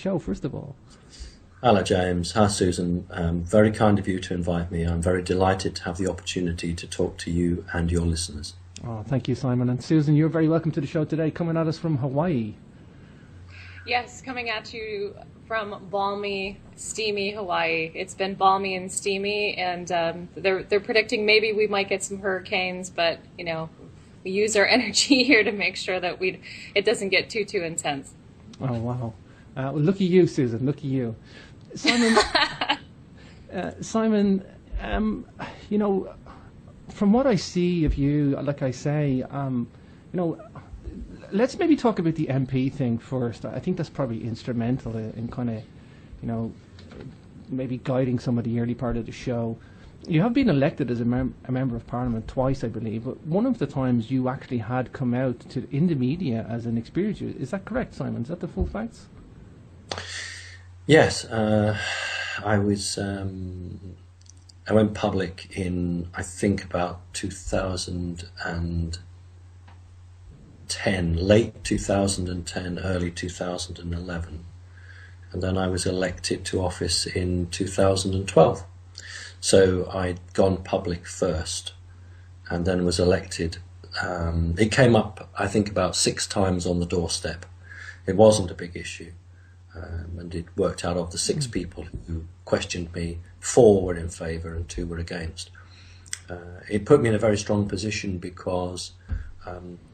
show, first of all. Hello, James. Hi, Susan. Very kind of you to invite me. I'm very delighted to have the opportunity to talk to you and your listeners. Oh, thank you, Simon. And Susan, you're very welcome to the show today, coming at us from Hawaii. Yes, coming at you from balmy, steamy Hawaii. It's been balmy and steamy, and they're predicting maybe we might get some hurricanes, but you know, we use our energy here to make sure that it doesn't get too intense. Oh wow! Well, look at you, Susan. Look at you, Simon. Simon, you know, from what I see of you, like I say, you know. Let's maybe talk about the MP thing first. I think that's probably instrumental in kind of, you know, maybe guiding some of the early part of the show. You have been elected as a member of Parliament twice, I believe, but one of the times you actually had come out in the media as an experience. Is that correct, Simon? Is that the full facts? Yes, I went public in, I think, about 2010, late 2010, early 2011, and then I was elected to office in 2012. So I'd gone public first and then was elected. It came up, I think, about 6 times on the doorstep. It wasn't a big issue, and it worked out of the 6 people who questioned me, 4 were in favour and 2 were against. It put me in a very strong position because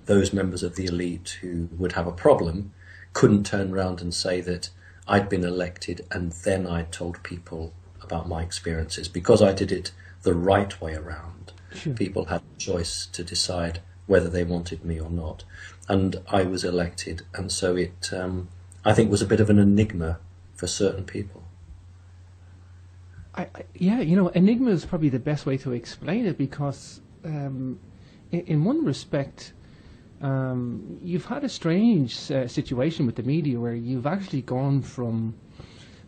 those members of the elite who would have a problem couldn't turn around and say that I'd been elected and then I'd told people about my experiences. Because I did it the right way around, Sure. People had a choice to decide whether they wanted me or not. And I was elected, and so it, I think, was a bit of an enigma for certain people. Yeah, you know, enigma is probably the best way to explain it because in one respect, you've had a strange situation with the media where you've actually gone from,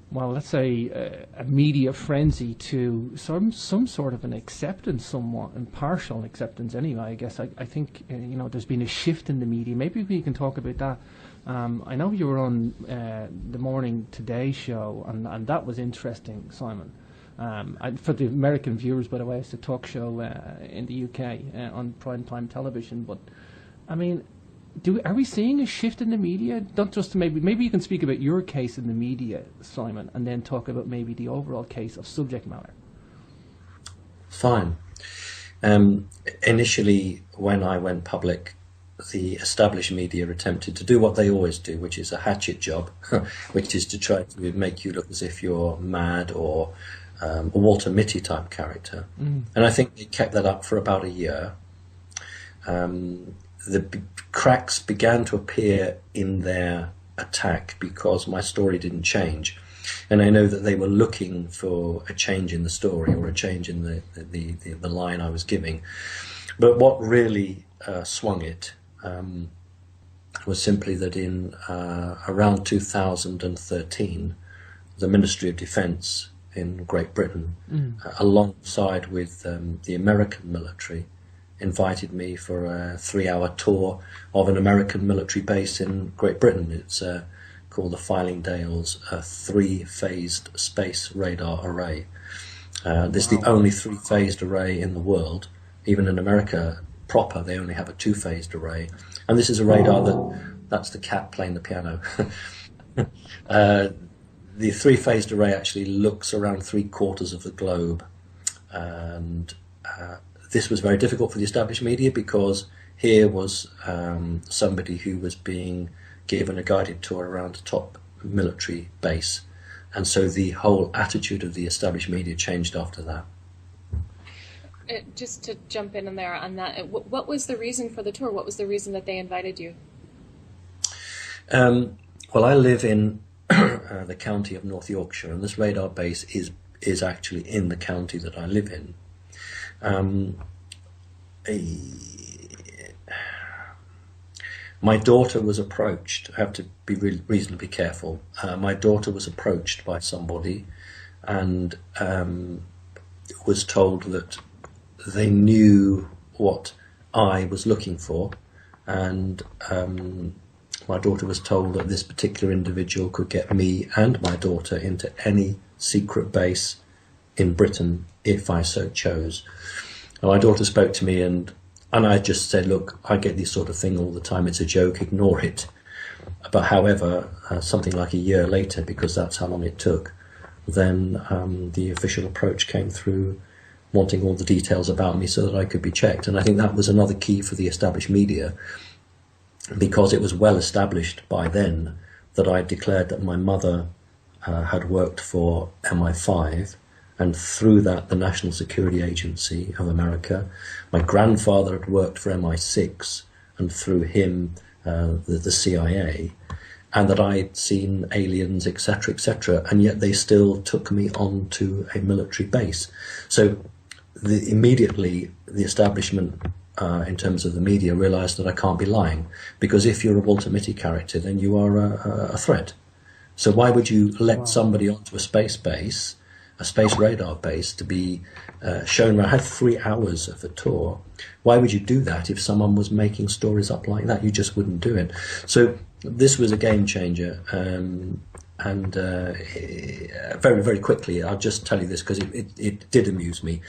well, let's say a media frenzy to some sort of an acceptance, somewhat, and partial acceptance anyway, I guess. I think, you know, there's been a shift in the media. Maybe we can talk about that. I know you were on the Morning Today show, and that was interesting, Simon. For the American viewers, by the way, it's a talk show in the UK on prime time television. But I mean, are we seeing a shift in the media? Not just maybe you can speak about your case in the media, Simon, and then talk about maybe the overall case of subject matter. Fine. Initially, when I went public, the established media attempted to do what they always do, which is a hatchet job, which is to try to make you look as if you're mad or a Walter Mitty type character. And I think they kept that up for about a year. The cracks began to appear in their attack because my story didn't change. And I know that they were looking for a change in the story or a change in the line I was giving. But what really swung it was simply that in around 2013, the Ministry of Defence in Great Britain, alongside with the American military, invited me for a 3-hour tour of an American military base in Great Britain. It's called the Fylingdales 3-phased space radar array. This is the only 3-phased array in the world. Even in America proper, they only have a 2-phased array. And this is a radar that's the cat playing the piano. The 3-phased array actually looks around 3/4 of the globe, and this was very difficult for the established media because here was somebody who was being given a guided tour around a top military base, and so the whole attitude of the established media changed after that. Just to jump in there on that, what was the reason for the tour? What was the reason that they invited you? Well, I live in the county of North Yorkshire, and this radar base is actually in the county that I live in. My daughter was approached. I have to be reasonably careful. My daughter was approached by somebody and was told that they knew what I was looking for, and My daughter was told that this particular individual could get me and my daughter into any secret base in Britain if I so chose. And my daughter spoke to me, and I just said, look, I get this sort of thing all the time. It's a joke. Ignore it. But however, something like a year later, because that's how long it took, then the official approach came through, wanting all the details about me so that I could be checked. And I think that was another key for the established media, because it was well established by then that I declared that my mother had worked for MI5, and through that the National Security Agency of America. My grandfather had worked for MI6, and through him the CIA, and that I'd seen aliens, etc., etc., and yet they still took me on to a military base. So immediately the establishment, in terms of the media, realised that I can't be lying, because if you're a Walter Mitty character, then you are a threat. So why would you let somebody onto a space base, a space radar base, to be shown around? I had 3 hours of a tour. Why would you do that if someone was making stories up like that? You just wouldn't do it. So this was a game changer. And very, very quickly, I'll just tell you this because it did amuse me.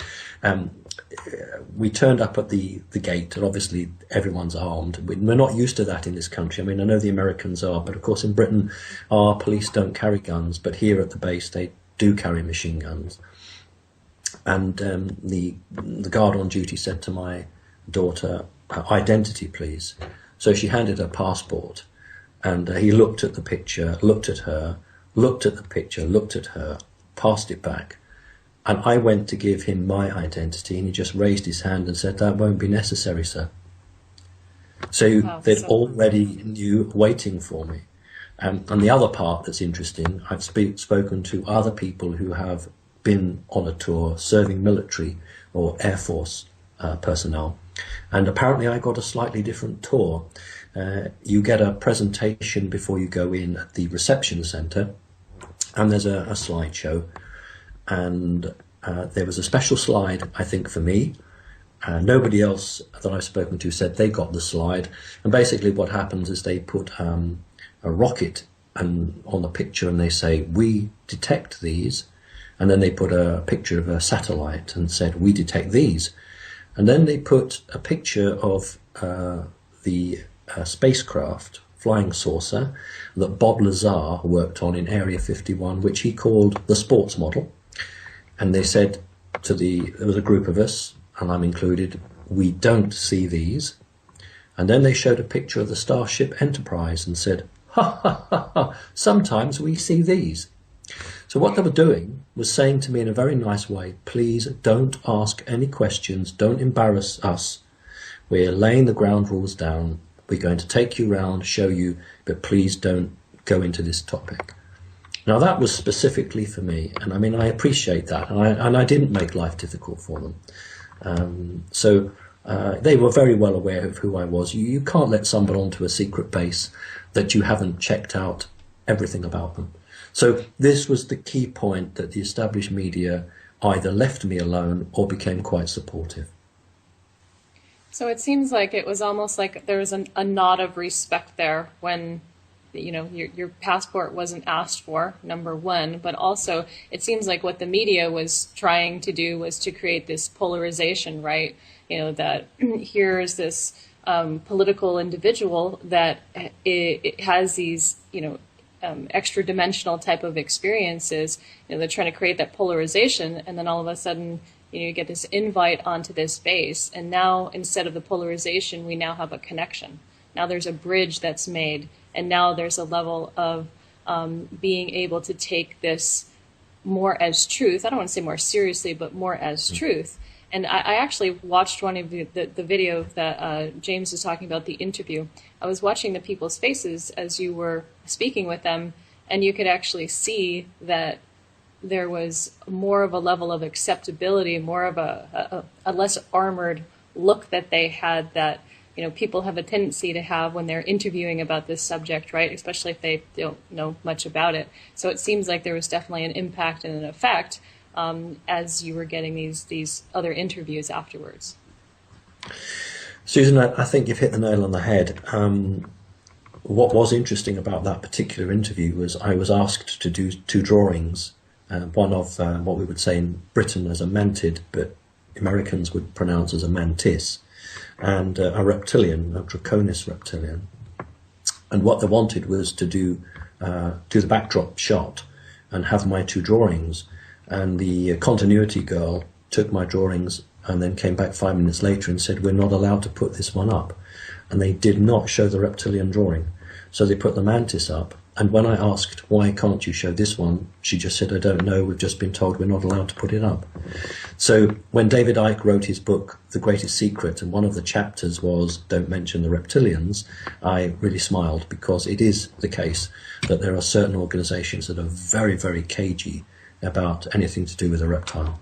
We turned up at the gate, and obviously everyone's armed. We're not used to that in this country. I mean, I know the Americans are, but of course in Britain our police don't carry guns, but here at the base they do carry machine guns. And the guard on duty said to my daughter, "Identity, please." So she handed her passport, and he looked at the picture, looked at her, looked at the picture, looked at her, passed it back. And I went to give him my identity, and he just raised his hand and said, "That won't be necessary, sir." So they'd already knew, waiting for me. And the other part that's interesting, I've spoken to other people who have been on a tour serving military or Air Force personnel, and apparently I got a slightly different tour. You get a presentation before you go in at the reception centre, and there's a slideshow, and there was a special slide, I think, for me. Nobody else that I've spoken to said they got the slide, and basically what happens is they put a rocket on the picture, and they say, "We detect these," and then they put a picture of a satellite and said, "We detect these," and then they put a picture of the spacecraft, flying saucer, that Bob Lazar worked on in Area 51, which he called the sports model. And they said there was a group of us, and I'm included, "We don't see these." And then they showed a picture of the Starship Enterprise and said, "Ha ha ha ha, sometimes we see these." So what they were doing was saying to me in a very nice way, "Please don't ask any questions, don't embarrass us. We're laying the ground rules down. We're going to take you around, show you, but please don't go into this topic." Now that was specifically for me, and I mean, I appreciate that, and I didn't make life difficult for them. So they were very well aware of who I was. You can't let someone onto a secret base that you haven't checked out everything about them. So this was the key point, that the established media either left me alone or became quite supportive. So it seems like it was almost like there was a nod of respect there when, you know, your passport wasn't asked for, number one, but also it seems like what the media was trying to do was to create this polarization, right? You know, that here's this political individual that it has these, you know, extra dimensional type of experiences. You know, they're trying to create that polarization, and then all of a sudden, you know, you get this invite onto this base, and now instead of the polarization, we now have a connection. Now there's a bridge that's made, and now there's a level of being able to take this more as truth. I don't want to say more seriously, but more as truth. And I actually watched one of the video that James was talking about, the interview. I was watching the people's faces as you were speaking with them, and you could actually see that there was more of a level of acceptability, more of a less armored look that they had, that, you know, people have a tendency to have when they're interviewing about this subject, right? Especially if they don't know much about it. So it seems like there was definitely an impact and an effect as you were getting these other interviews afterwards. Susan, I think you've hit the nail on the head. what was interesting about that particular interview was I was asked to do two drawings, one of what we would say in Britain as a mantid, but Americans would pronounce as a mantis, and a reptilian, a draconis reptilian. And what they wanted was to do the backdrop shot and have my two drawings. And the continuity girl took my drawings and then came back 5 minutes later and said, "We're not allowed to put this one up." And they did not show the reptilian drawing. So they put the mantis up. And when I asked, "Why can't you show this one?" she just said, "I don't know, we've just been told we're not allowed to put it up." So when David Icke wrote his book, The Greatest Secret, and one of the chapters was "Don't mention the reptilians," I really smiled, because it is the case that there are certain organizations that are very, very cagey about anything to do with a reptile.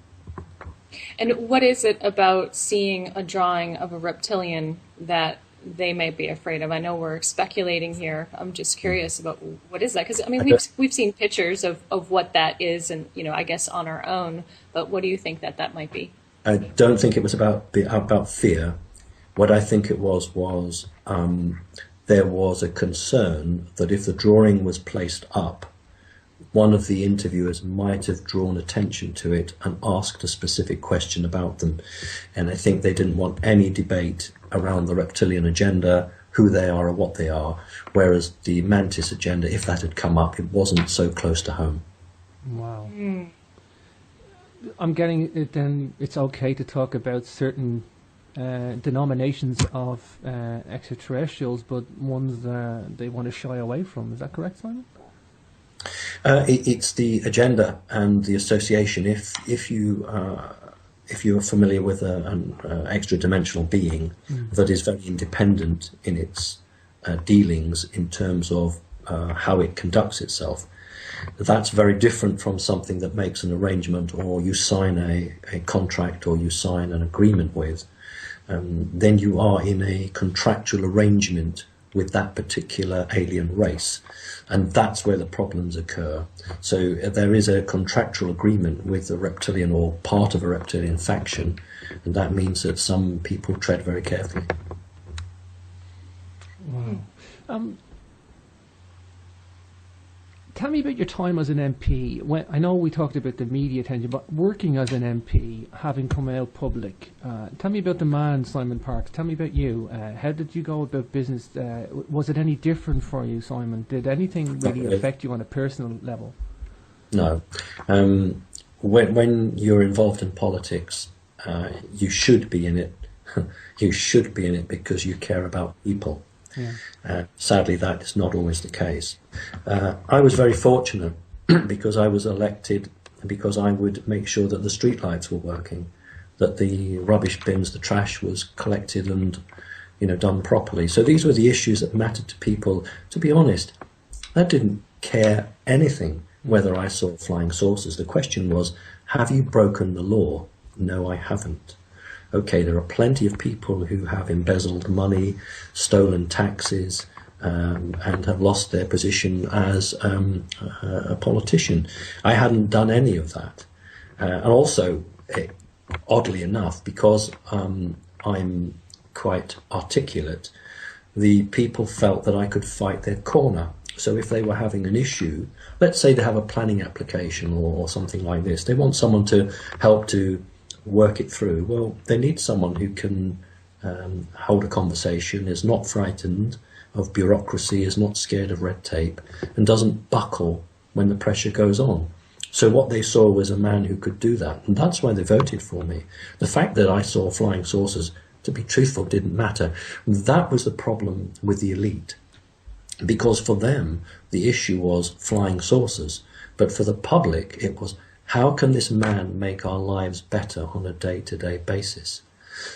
And what is it about seeing a drawing of a reptilian that they may be afraid of? I know we're speculating here. I'm just curious about what is that? Because I mean, we've seen pictures of what that is, and I guess on our own. But what do you think that might be? I don't think it was about fear. What I think it was there was a concern that if the drawing was placed up, one of the interviewers might have drawn attention to it and asked a specific question about them. And I think they didn't want any debate around the reptilian agenda, who they are or what they are, whereas the mantis agenda, if that had come up, it wasn't so close to home. Wow. I'm getting it then. It's okay to talk about certain denominations of extraterrestrials, but ones they want to shy away from. Is that correct, Simon? It's the agenda and the association. If you are familiar with an extra-dimensional being that is very independent in its dealings in terms of how it conducts itself, that's very different from something that makes an arrangement, or you sign a contract, or you sign an agreement with. Then you are in a contractual arrangement with that particular alien race. And that's where the problems occur. So there is a contractual agreement with the reptilian, or part of a reptilian faction, and that means that some people tread very carefully. Wow. Tell me about your time as an MP. I know we talked about the media attention, but working as an MP, having come out public, tell me about the man, Simon Parkes. Tell me about you. How did you go about business? Was it any different for you, Simon? Did anything really affect you on a personal level? No. When you're involved in politics, you should be in it. You should be in it because you care about people. Yeah. Sadly, that is not always the case. I was very fortunate because I was elected because I would make sure that the streetlights were working, that the rubbish bins, the trash was collected and done properly. So these were the issues that mattered to people. To be honest, I didn't care anything whether I saw flying saucers. The question was, have you broken the law? No, I haven't. Okay, there are plenty of people who have embezzled money, stolen taxes, and have lost their position as a politician. I hadn't done any of that. And also, oddly enough, because I'm quite articulate, the people felt that I could fight their corner. So if they were having an issue, let's say they have a planning application or something like this, they want someone to help to work it through. Well, they need someone who can hold a conversation, is not frightened of bureaucracy, is not scared of red tape, and doesn't buckle when the pressure goes on. So what they saw was a man who could do that, and that's why they voted for me. The fact that I saw flying saucers, to be truthful, didn't matter. That was the problem with the elite, because for them the issue was flying saucers, but for the public it was, how can this man make our lives better on a day-to-day basis?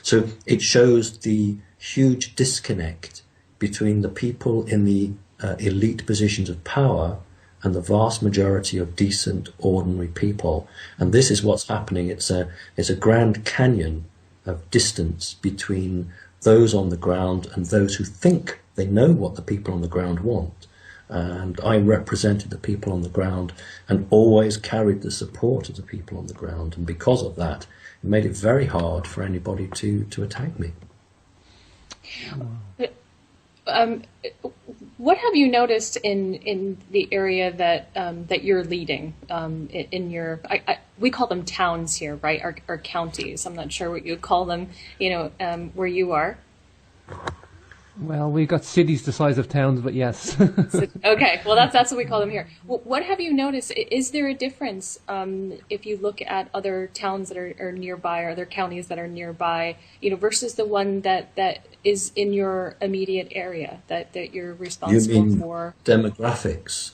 So it shows the huge disconnect between the people in the elite positions of power and the vast majority of decent, ordinary people. And this is what's happening. It's a grand canyon of distance between those on the ground and those who think they know what the people on the ground want. And I represented the people on the ground and always carried the support of the people on the ground. And because of that, it made it very hard for anybody to attack me. Um, what have you noticed in the area that you're leading in your we call them towns here, right? Or counties. I'm not sure what you would call them. Where you are. Well, we've got cities the size of towns, but yes. Okay, well that's what we call them here. What have you noticed? Is there a difference if you look at other towns that are nearby or other counties that are nearby, versus the one that is in your immediate area that you're responsible You mean for? demographics?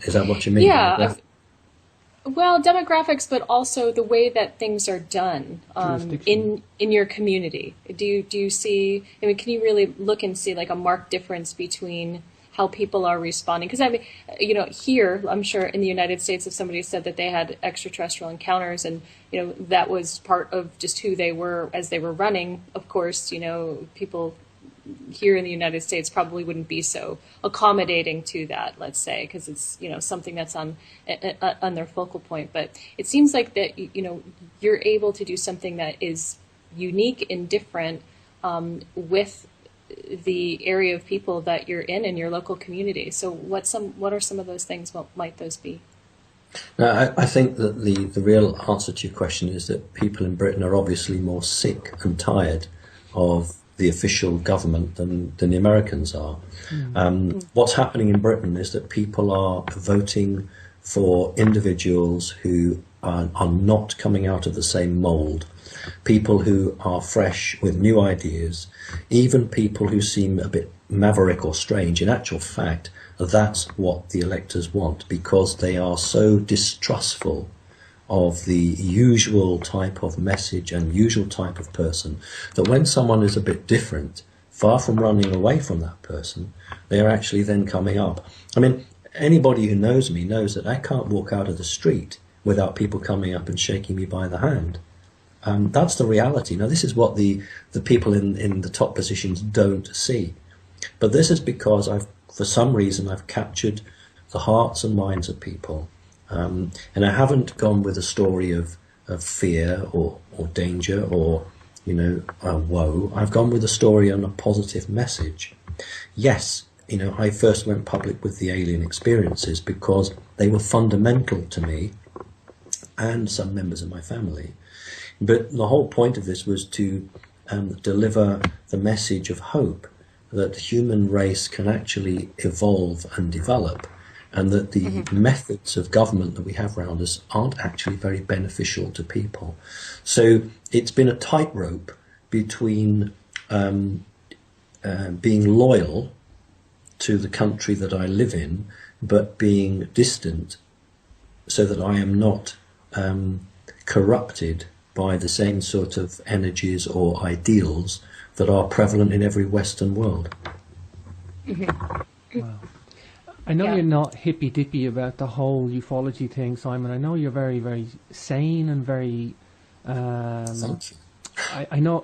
Is that what you mean? Yeah. Well, demographics, but also the way that things are done in your community. Do you see? I mean, can you really look and see like a marked difference between how people are responding? Because I mean, here I'm sure in the United States, if somebody said that they had extraterrestrial encounters and that was part of just who they were as they were running, of course, people here in the United States probably wouldn't be so accommodating to that, let's say, because it's something that's on their focal point. But it seems like that you're able to do something that is unique and different with the area of people that you're in your local community. So what are some of those things? What might those be? Now, I think that the real answer to your question is that people in Britain are obviously more sick and tired of the official government than the Americans are. What's happening in Britain is that people are voting for individuals who are not coming out of the same mould, people who are fresh with new ideas, even people who seem a bit maverick or strange. In actual fact, that's what the electors want, because they are so distrustful of the usual type of message and usual type of person, that when someone is a bit different, far from running away from that person, they are actually then coming up. I mean, anybody who knows me knows that I can't walk out of the street without people coming up and shaking me by the hand. That's the reality. Now, this is what the people in the top positions don't see. But this is because for some reason, I've captured the hearts and minds of people. And I haven't gone with a story of fear or danger or, woe. I've gone with a story and a positive message. Yes, I first went public with the alien experiences because they were fundamental to me and some members of my family. But the whole point of this was to deliver the message of hope that the human race can actually evolve and develop, and that the methods of government that we have around us aren't actually very beneficial to people. So it's been a tightrope between being loyal to the country that I live in, but being distant so that I am not corrupted by the same sort of energies or ideals that are prevalent in every Western world. Wow. I know you're not hippy-dippy about the whole ufology thing, Simon. I know you're very, very sane and very... Thank you. I know.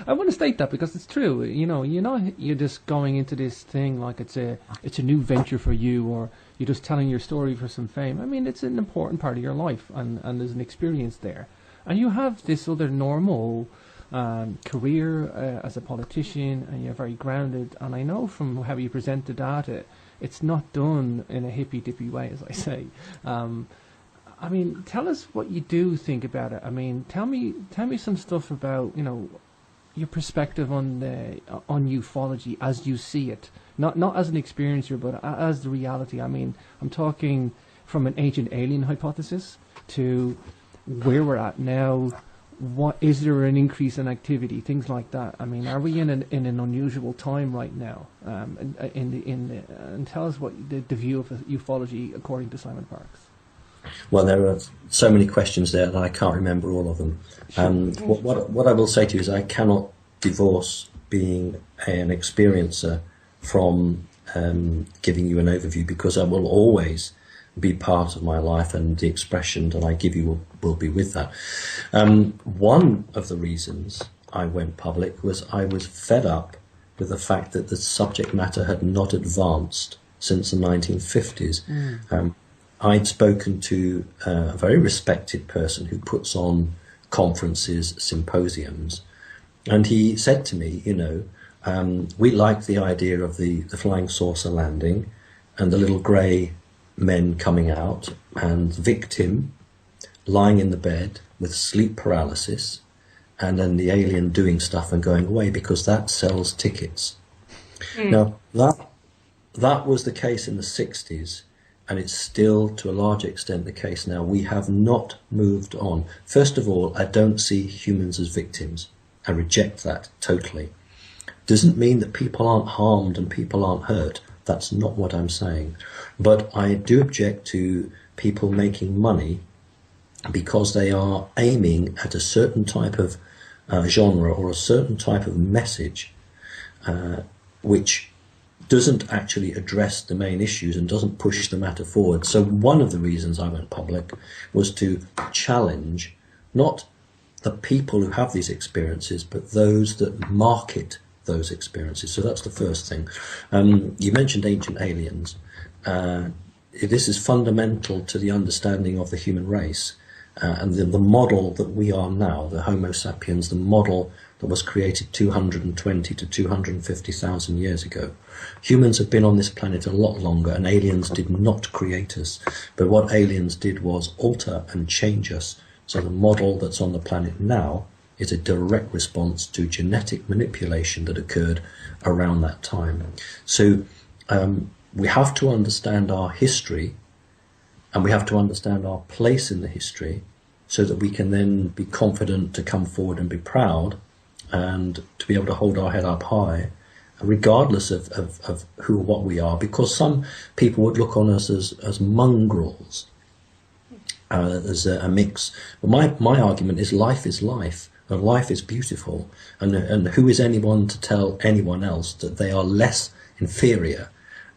I want to state that because it's true. You're just going into this thing like it's a new venture for you, or you're just telling your story for some fame. I mean, it's an important part of your life, and there's an experience there. And you have this other normal career as a politician, and you're very grounded. And I know from how you present the data, it's not done in a hippy-dippy way, as I say. I mean, tell us what you do think about it. I mean, tell me some stuff about your perspective on ufology as you see it, not as an experiencer, but as the reality. I mean, I'm talking from an ancient alien hypothesis to where we're at now. What is there an increase in activity? Things like that. I mean, are we in an unusual time right now? And tell us what the view of ufology according to Simon Parkes. Well, there are so many questions there that I can't remember all of them. What I will say to you is I cannot divorce being an experiencer from giving you an overview, because I will always be part of my life, and the expression that I give you will be with that. One of the reasons I went public was I was fed up with the fact that the subject matter had not advanced since the 1950s. I'd spoken to a very respected person who puts on conferences, symposiums, and he said to me, We like the idea of the flying saucer landing and the little grey men coming out and victim lying in the bed with sleep paralysis, and then the alien doing stuff and going away, because that sells tickets. Now, that was the case in the 60s, and it's still to a large extent the case now. We have not moved on. First of all, I don't see humans as victims. I reject that totally. Doesn't mean that people aren't harmed and people aren't hurt. That's not what I'm saying. But I do object to people making money because they are aiming at a certain type of genre or a certain type of message which doesn't actually address the main issues and doesn't push the matter forward. So one of the reasons I went public was to challenge not the people who have these experiences, but those that market those experiences. So that's the first thing. You mentioned ancient aliens. This is fundamental to the understanding of the human race. And the model that we are now, the Homo sapiens, the model that was created 220 to 250,000 years ago. Humans have been on this planet a lot longer, and aliens did not create us. But what aliens did was alter and change us. So the model that's on the planet now is a direct response to genetic manipulation that occurred around that time. So we have to understand our history, and we have to understand our place in the history, so that we can then be confident to come forward and be proud and to be able to hold our head up high, regardless of who or what we are, because some people would look on us as mongrels, as a mix. But my argument is life, and life is beautiful, and who is anyone to tell anyone else that they are less inferior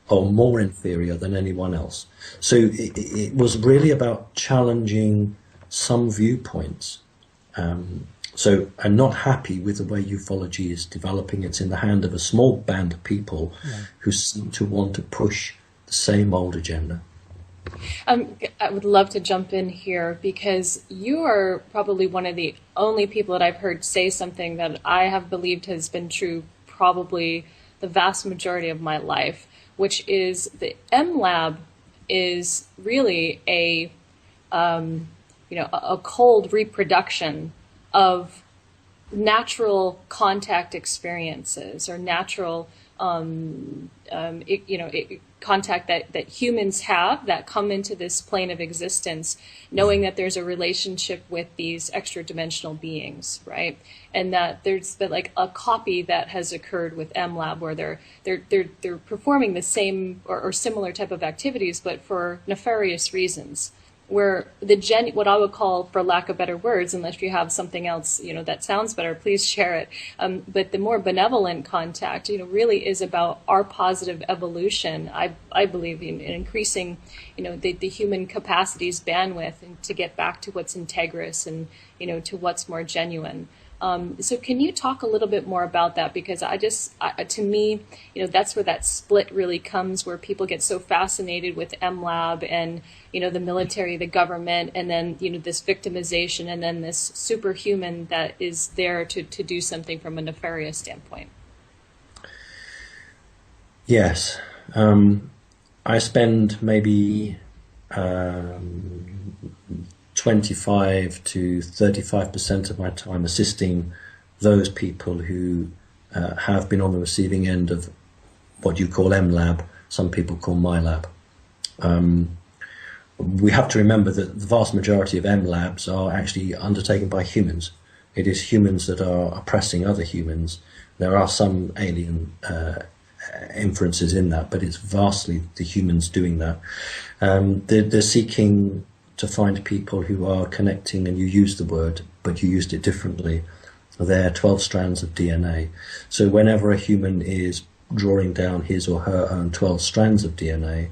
or more inferior than anyone else? So it was really about challenging some viewpoints. So I'm not happy with the way ufology is developing. It's in the hand of a small band of people who seem to want to push the same old agenda. I would love to jump in here, because you are probably one of the only people that I've heard say something that I have believed has been true probably the vast majority of my life, which is the MLab is really a cold reproduction of natural contact experiences, or natural contact that humans have that come into this plane of existence, knowing that there's a relationship with these extra dimensional beings, right? And that there's been like a copy that has occurred with MLab, where they're performing the same or similar type of activities, but for nefarious reasons. Where what I would call, for lack of better words, unless you have something else, that sounds better, please share it. But the more benevolent contact, really is about our positive evolution. I believe in increasing, the human capacity's bandwidth, and to get back to what's integrous and, to what's more genuine. So can you talk a little bit more about that? Because to me, that's where that split really comes, where people get so fascinated with MLab and, the military, the government, and then, this victimization, and then this superhuman that is there to do something from a nefarious standpoint. Yes. I spend maybe 25 to 35% of my time assisting those people who have been on the receiving end of what you call MLab, some people call MyLab. We have to remember that the vast majority of MLabs are actually undertaken by humans. It is humans that are oppressing other humans. There are some alien inferences in that, but it's vastly the humans doing that. They're seeking to find people who are connecting, and you used the word, but you used it differently. They're 12 strands of DNA. So whenever a human is drawing down his or her own 12 strands of DNA,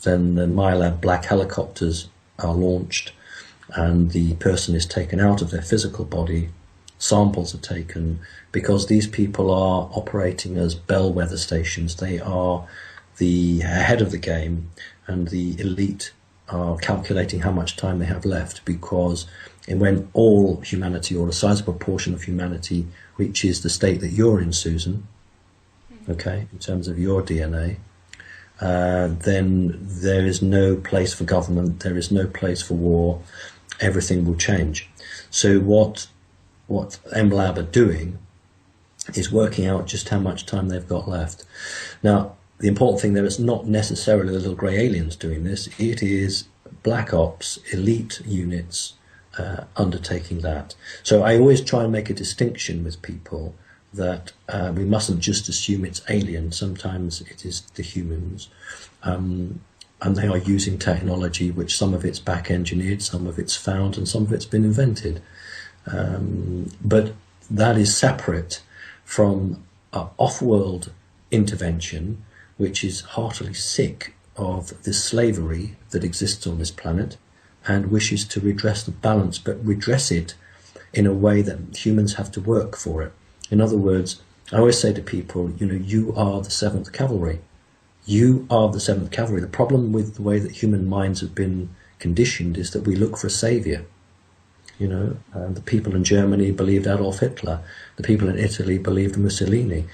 then the MyLab black helicopters are launched, and the person is taken out of their physical body. Samples are taken, because these people are operating as bellwether stations. They are the head of the game, and the elite are calculating how much time they have left, because when all humanity, or a sizable portion of humanity, reaches the state that you're in, Susan, okay, in terms of your DNA, then there is no place for government, there is no place for war, everything will change. So what MLab are doing is working out just how much time they've got left. Now, the important thing there is not necessarily the little grey aliens doing this, it is black ops, elite units undertaking that. So I always try and make a distinction with people that we mustn't just assume it's alien, sometimes it is the humans. And they are using technology which some of it's back engineered, some of it's found, and some of it's been invented. But that is separate from off-world intervention, which is heartily sick of the slavery that exists on this planet and wishes to redress the balance, but redress it in a way that humans have to work for it. In other words, I always say to people, you know, you are the 7th Cavalry. You are the 7th Cavalry. The problem with the way that human minds have been conditioned is that we look for a saviour. You know, the people in Germany believed Adolf Hitler. The people in Italy believed Mussolini.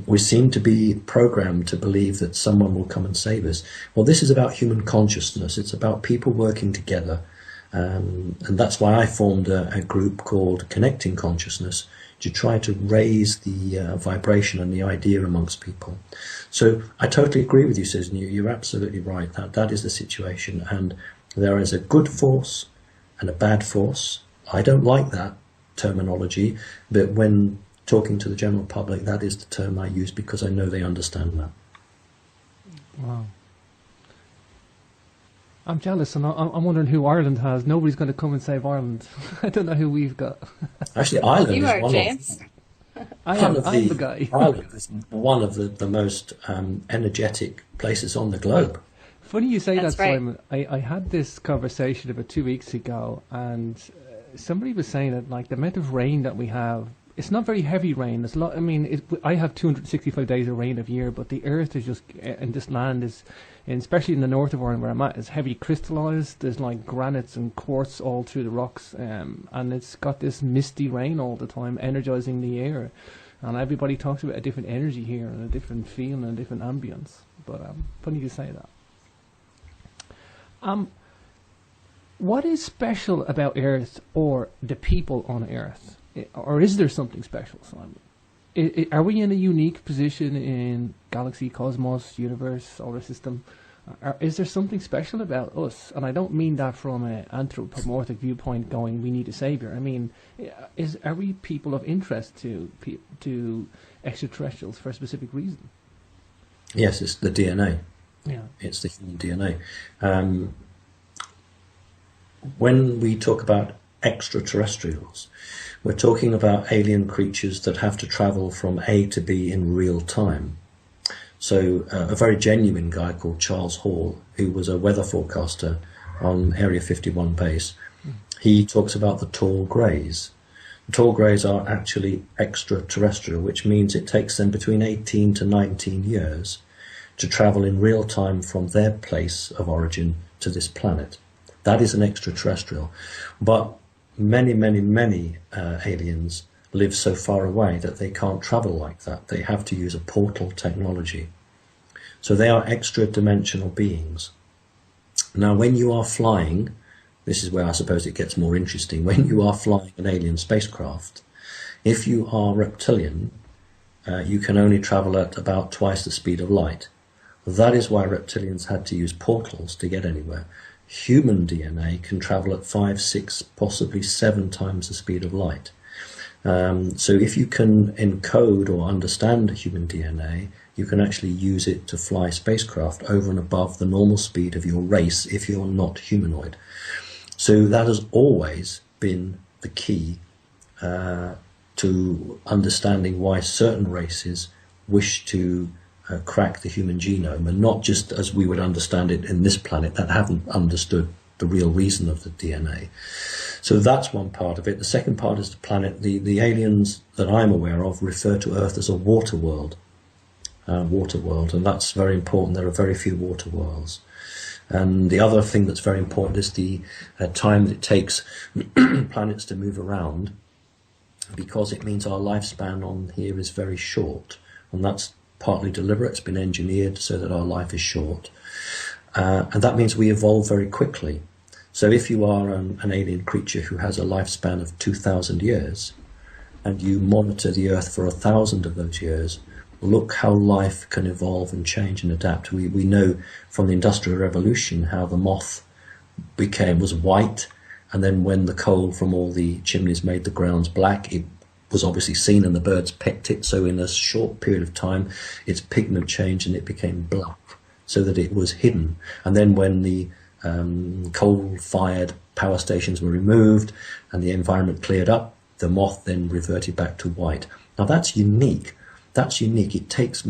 We seem to be programmed to believe that someone will come and save us. Well, this is about human consciousness. It's about people working together. And that's why I formed a group called Connecting Consciousness, to try to raise the vibration and the idea amongst people. So I totally agree with you, Susan. You're absolutely right. That is the situation. And there is a good force and a bad force. I don't like that terminology, but when talking to the general public, that is the term I use because I know they understand that. Wow. I'm jealous, and I'm wondering who Ireland has. Nobody's going to come and save Ireland. I don't know who we've got. Actually, Ireland you is are, one James. I'm the guy. Ireland is one of the most energetic places on the globe. Funny you say That's that, right. Simon. I had this conversation about 2 weeks ago, and somebody was saying that like the amount of rain that we have, it's not very heavy rain. It's I mean, I have 265 days of rain a year, but the earth is just, and this land is, and especially in the north of Ireland where I'm at, is heavy crystallized. There's like granites and quartz all through the rocks, and it's got this misty rain all the time, energizing the air. And everybody talks about a different energy here and a different feel and a different ambience. But funny you say that. What is special about Earth or the people on Earth? Or is there something special, Simon? Are we in a unique position in galaxy, cosmos, universe, solar system? Is there something special about us? And I don't mean that from an anthropomorphic viewpoint going, we need a savior. I mean, are we people of interest to extraterrestrials for a specific reason? Yes, it's the DNA. Yeah. It's the human DNA. When we talk about extraterrestrials, we're talking about alien creatures that have to travel from A to B in real time. So a very genuine guy called Charles Hall, who was a weather forecaster on Area 51 base, he talks about the tall greys. The tall greys are actually extraterrestrial, which means it takes them between 18 to 19 years to travel in real time from their place of origin to this planet. That is an extraterrestrial. But many, many, many aliens live so far away that they can't travel like that. They have to use a portal technology. So they are extra-dimensional beings. Now, when you are flying, this is where I suppose it gets more interesting, when you are flying an alien spacecraft, if you are reptilian, you can only travel at about twice the speed of light. That is why reptilians had to use portals to get anywhere. Human DNA can travel at 5, 6, possibly 7 times the speed of light. So if you can encode or understand human DNA, you can actually use it to fly spacecraft over and above the normal speed of your race if you're not humanoid. So that has always been the key to understanding why certain races wish to crack the human genome, and not just as we would understand it in this planet that haven't understood the real reason of the DNA. So that's one part of it. The second part is the planet. The aliens that I'm aware of refer to Earth as a water world. And that's very important. There are very few water worlds. And the other thing that's very important is the time that it takes planets to move around, because it means our lifespan on here is very short. And that's partly deliberate. It's been engineered so that our life is short. And that means we evolve very quickly. So if you are an alien creature who has a lifespan of 2,000 years, and you monitor the Earth for 1,000 of those years, look how life can evolve and change and adapt. We know from the Industrial Revolution how the moth was white, and then when the coal from all the chimneys made the grounds black, it was obviously seen and the birds pecked it. So in a short period of time, its pigment changed and it became black, so that it was hidden. And then when the coal-fired power stations were removed and the environment cleared up, the moth then reverted back to white. Now that's unique. That's unique. It takes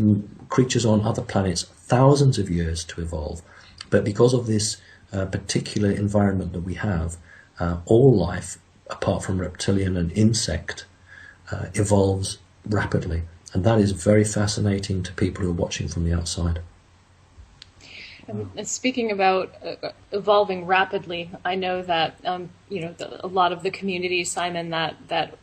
creatures on other planets thousands of years to evolve. But because of this particular environment that we have, all life, apart from reptilian and insect, evolves rapidly. And that is very fascinating to people who are watching from the outside. And speaking about evolving rapidly, I know that a lot of the community, Simon, that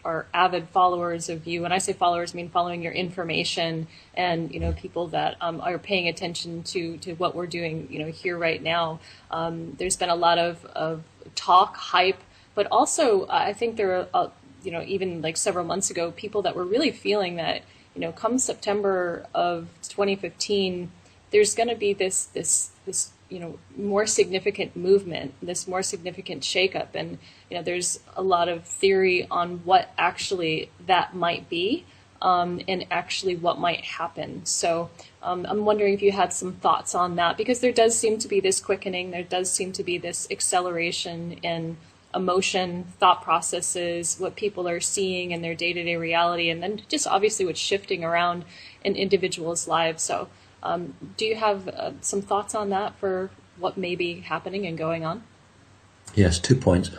are avid followers of you. When I say followers, I mean following your information, and people that are paying attention to what we're doing, here right now. There's been a lot of talk, hype, but also I think there are even like several months ago, people that were really feeling that come September of 2015. There's going to be this more significant movement, this more significant shakeup, and there's a lot of theory on what actually that might be, and actually what might happen. So I'm wondering if you had some thoughts on that, because there does seem to be this quickening, there does seem to be this acceleration in emotion, thought processes, what people are seeing in their day-to-day reality, and then just obviously what's shifting around in individuals' lives. So do you have some thoughts on that for what may be happening and going on? Yes, 2 points.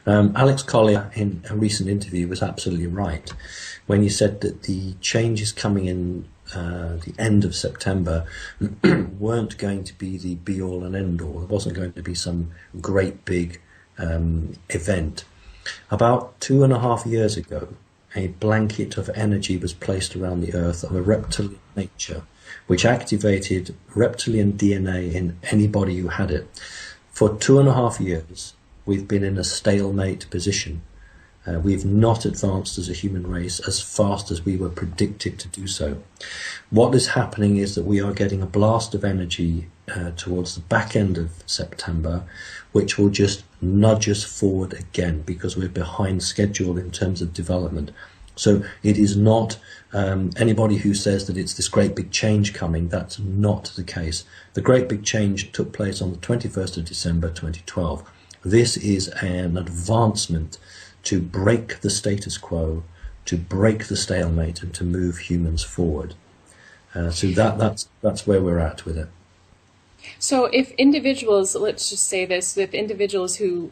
Alex Collier, in a recent interview, was absolutely right when he said that the changes coming in the end of September weren't going to be the be-all and end-all. It wasn't going to be some great big event. About 2.5 years ago, a blanket of energy was placed around the Earth of a reptilian nature, which activated reptilian DNA in anybody who had it. For 2.5 years, we've been in a stalemate position. We've not advanced as a human race as fast as we were predicted to do so. What is happening is that we are getting a blast of energy towards the back end of September, which will just nudge us forward again, because we're behind schedule in terms of development. So it is not anybody who says that it's this great big change coming. That's not the case. The great big change took place on the 21st of December 2012. This is an advancement to break the status quo, to break the stalemate, and to move humans forward. So that's where we're at with it. So if individuals, let's just say this, if individuals who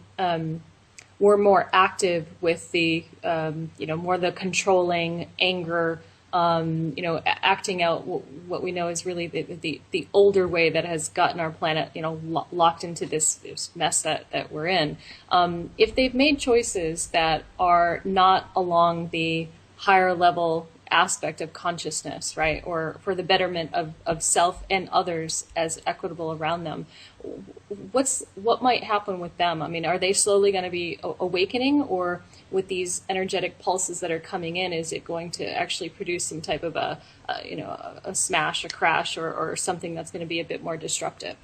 were more active with the, more the controlling, anger, acting out what we know is really the older way that has gotten our planet, locked into this mess that we're in. If they've made choices that are not along the higher level aspect of consciousness, right, or for the betterment of self and others as equitable around them, what might happen with them? I mean, are they slowly going to be awakening, or with these energetic pulses that are coming in, is it going to actually produce some type of a smash, a crash, or something that's going to be a bit more disruptive?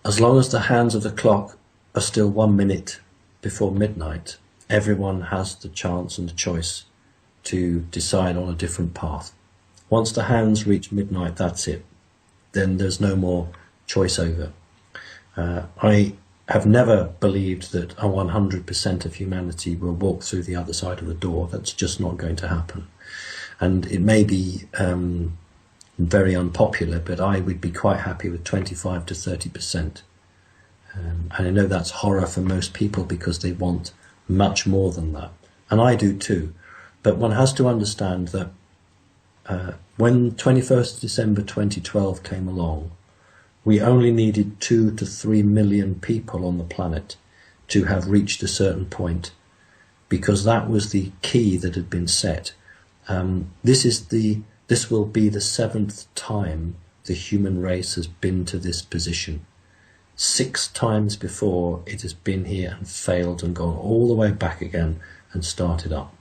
As long as the hands of the clock are still 1 minute before midnight, everyone has the chance and the choice to decide on a different path. Once the hands reach midnight, that's it. Then there's no more choice over. I have never believed that 100% of humanity will walk through the other side of the door. That's just not going to happen. And it may be very unpopular, but I would be quite happy with 25 to 30%. And I know that's horror for most people, because they want much more than that. And I do too. But one has to understand that when 21st December 2012 came along, we only needed 2 to 3 million people on the planet to have reached a certain point, because that was the key that had been set. This will be the 7th time the human race has been to this position. 6 times before it has been here and failed and gone all the way back again and started up.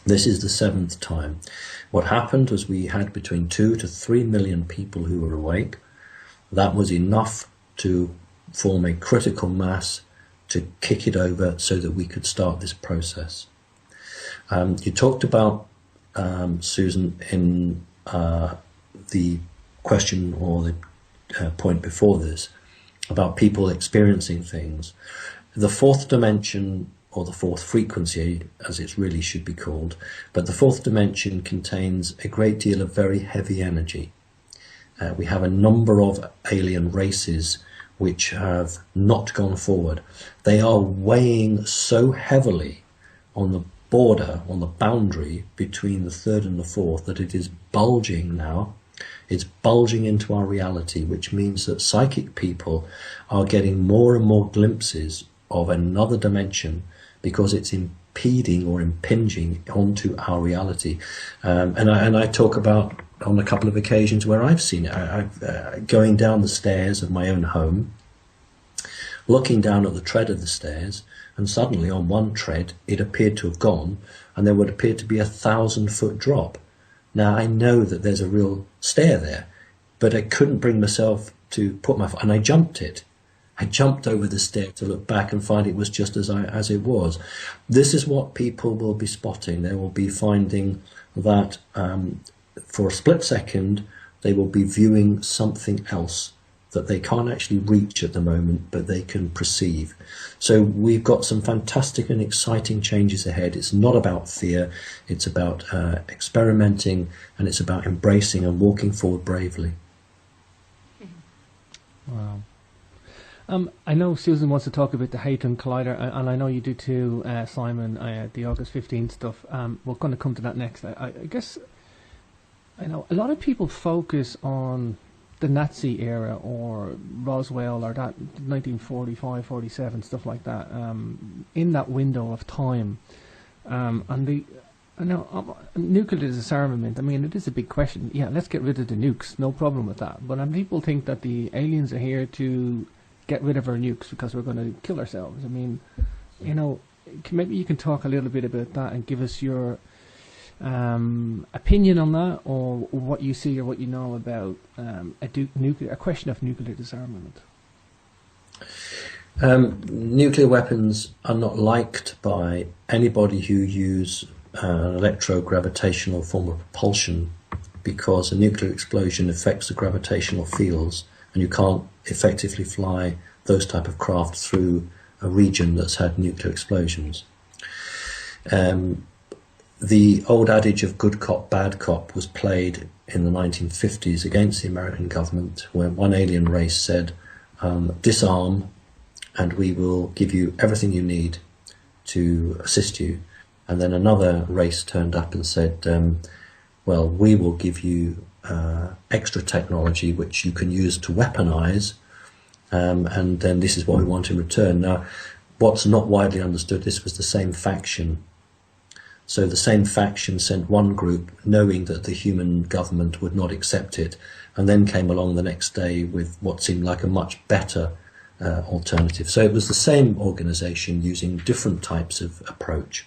This is the 7th time. What happened was we had between 2 to 3 million people who were awake. That was enough to form a critical mass to kick it over so that we could start this process. You talked about, Susan, in the question or the point before this, about people experiencing things. The 4th dimension, or the 4th frequency, as it really should be called, but the 4th dimension contains a great deal of very heavy energy. We have a number of alien races which have not gone forward. They are weighing so heavily on the border, on the boundary between the 3rd and the 4th, that it is bulging now. It's bulging into our reality, which means that psychic people are getting more and more glimpses of another dimension because it's impeding or impinging onto our reality. And I talk about on a couple of occasions where I've seen it. I've going down the stairs of my own home, looking down at the tread of the stairs, and suddenly on one tread it appeared to have gone, and there would appear to be a 1,000-foot drop. Now I know that there's a real stair there, but I couldn't bring myself to put my foot, and I jumped it. I jumped over the stair to look back and find it was just as it was. This is what people will be spotting. They will be finding that for a split second they will be viewing something else that they can't actually reach at the moment, but they can perceive. So we've got some fantastic and exciting changes ahead. It's not about fear, it's about experimenting, and it's about embracing and walking forward bravely. Wow. I know Susan wants to talk about the Hadron Collider, and I know you do too, Simon, the August 15th stuff. We're going to come to that next. I guess, I know a lot of people focus on the Nazi era or Roswell or that 1945, 47, stuff like that, in that window of time. And nuclear disarmament, I mean, it is a big question. Yeah, let's get rid of the nukes, no problem with that. But people think that the aliens are here to get rid of our nukes because we're going to kill ourselves. I mean, maybe you can talk a little bit about that and give us your opinion on that, or what you see or what you know about a question of nuclear disarmament. Nuclear weapons are not liked by anybody who use an electrogravitational form of propulsion, because a nuclear explosion affects the gravitational fields, and you can't effectively fly those type of craft through a region that's had nuclear explosions. The old adage of good cop, bad cop was played in the 1950s against the American government, where one alien race said, disarm and we will give you everything you need to assist you. And then another race turned up and said, well, we will give you extra technology which you can use to weaponize, and then this is what we want in return. Now, what's not widely understood, this was the same faction. So the same faction sent one group knowing that the human government would not accept it, and then came along the next day with what seemed like a much better alternative. So it was the same organization using different types of approach.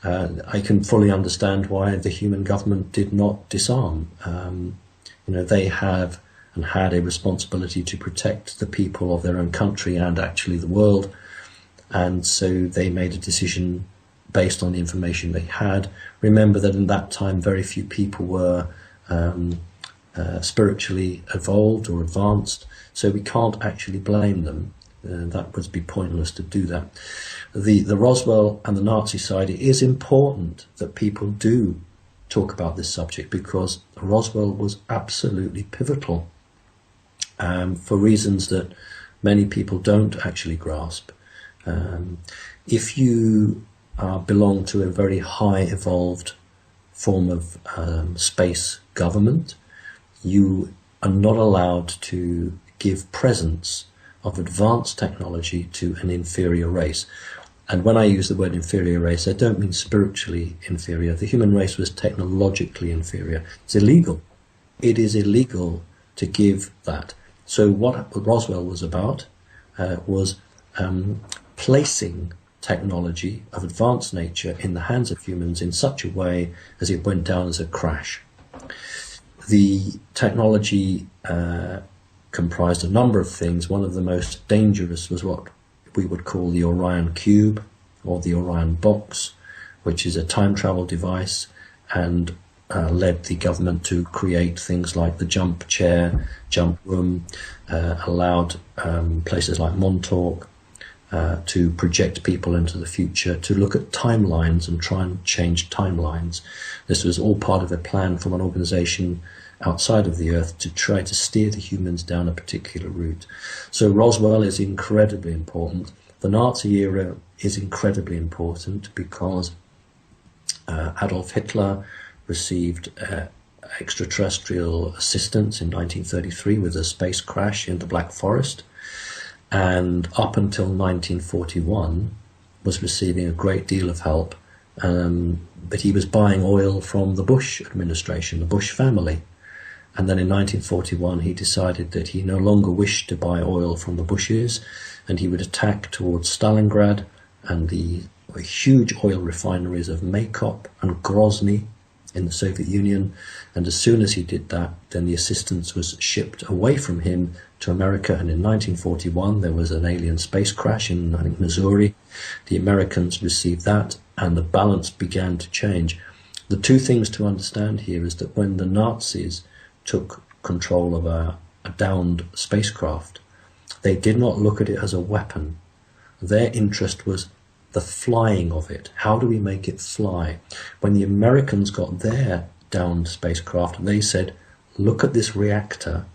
I can fully understand why the human government did not disarm. They have and had a responsibility to protect the people of their own country and actually the world, and so they made a decision based on the information they had. Remember that in that time very few people were spiritually evolved or advanced, so we can't actually blame them. That would be pointless to do that. The Roswell and the Nazi side, it is important that people do talk about this subject, because Roswell was absolutely pivotal for reasons that many people don't actually grasp. If you belong to a very high evolved form of space government, you are not allowed to give presents of advanced technology to an inferior race. And when I use the word inferior race, I don't mean spiritually inferior. The human race was technologically inferior. It's illegal. It is illegal to give that. So what Roswell was about was placing technology of advanced nature in the hands of humans in such a way as it went down as a crash. The technology comprised a number of things. One of the most dangerous was what we would call the Orion Cube or the Orion Box, which is a time travel device, and led the government to create things like the jump chair, jump room, allowed places like Montauk to project people into the future, to look at timelines and try and change timelines. This was all part of a plan from an organization outside of the Earth to try to steer the humans down a particular route. So Roswell is incredibly important. The Nazi era is incredibly important because Adolf Hitler received extraterrestrial assistance in 1933 with a space crash in the Black Forest, and up until 1941 was receiving a great deal of help, but he was buying oil from the Bush administration, the Bush family. And then in 1941 he decided that he no longer wished to buy oil from the Bushes, and he would attack towards Stalingrad and the huge oil refineries of Maykop and Grozny in the Soviet Union. And as soon as he did that, then the assistance was shipped away from him to America. And in 1941 there was an alien space crash in, I think, Missouri. The Americans received that, and the balance began to change. The two things to understand here is that when the Nazis took control of a downed spacecraft, they did not look at it as a weapon. Their interest was the flying of it. How do we make it fly? When the Americans got their downed spacecraft, they said, look at this reactor,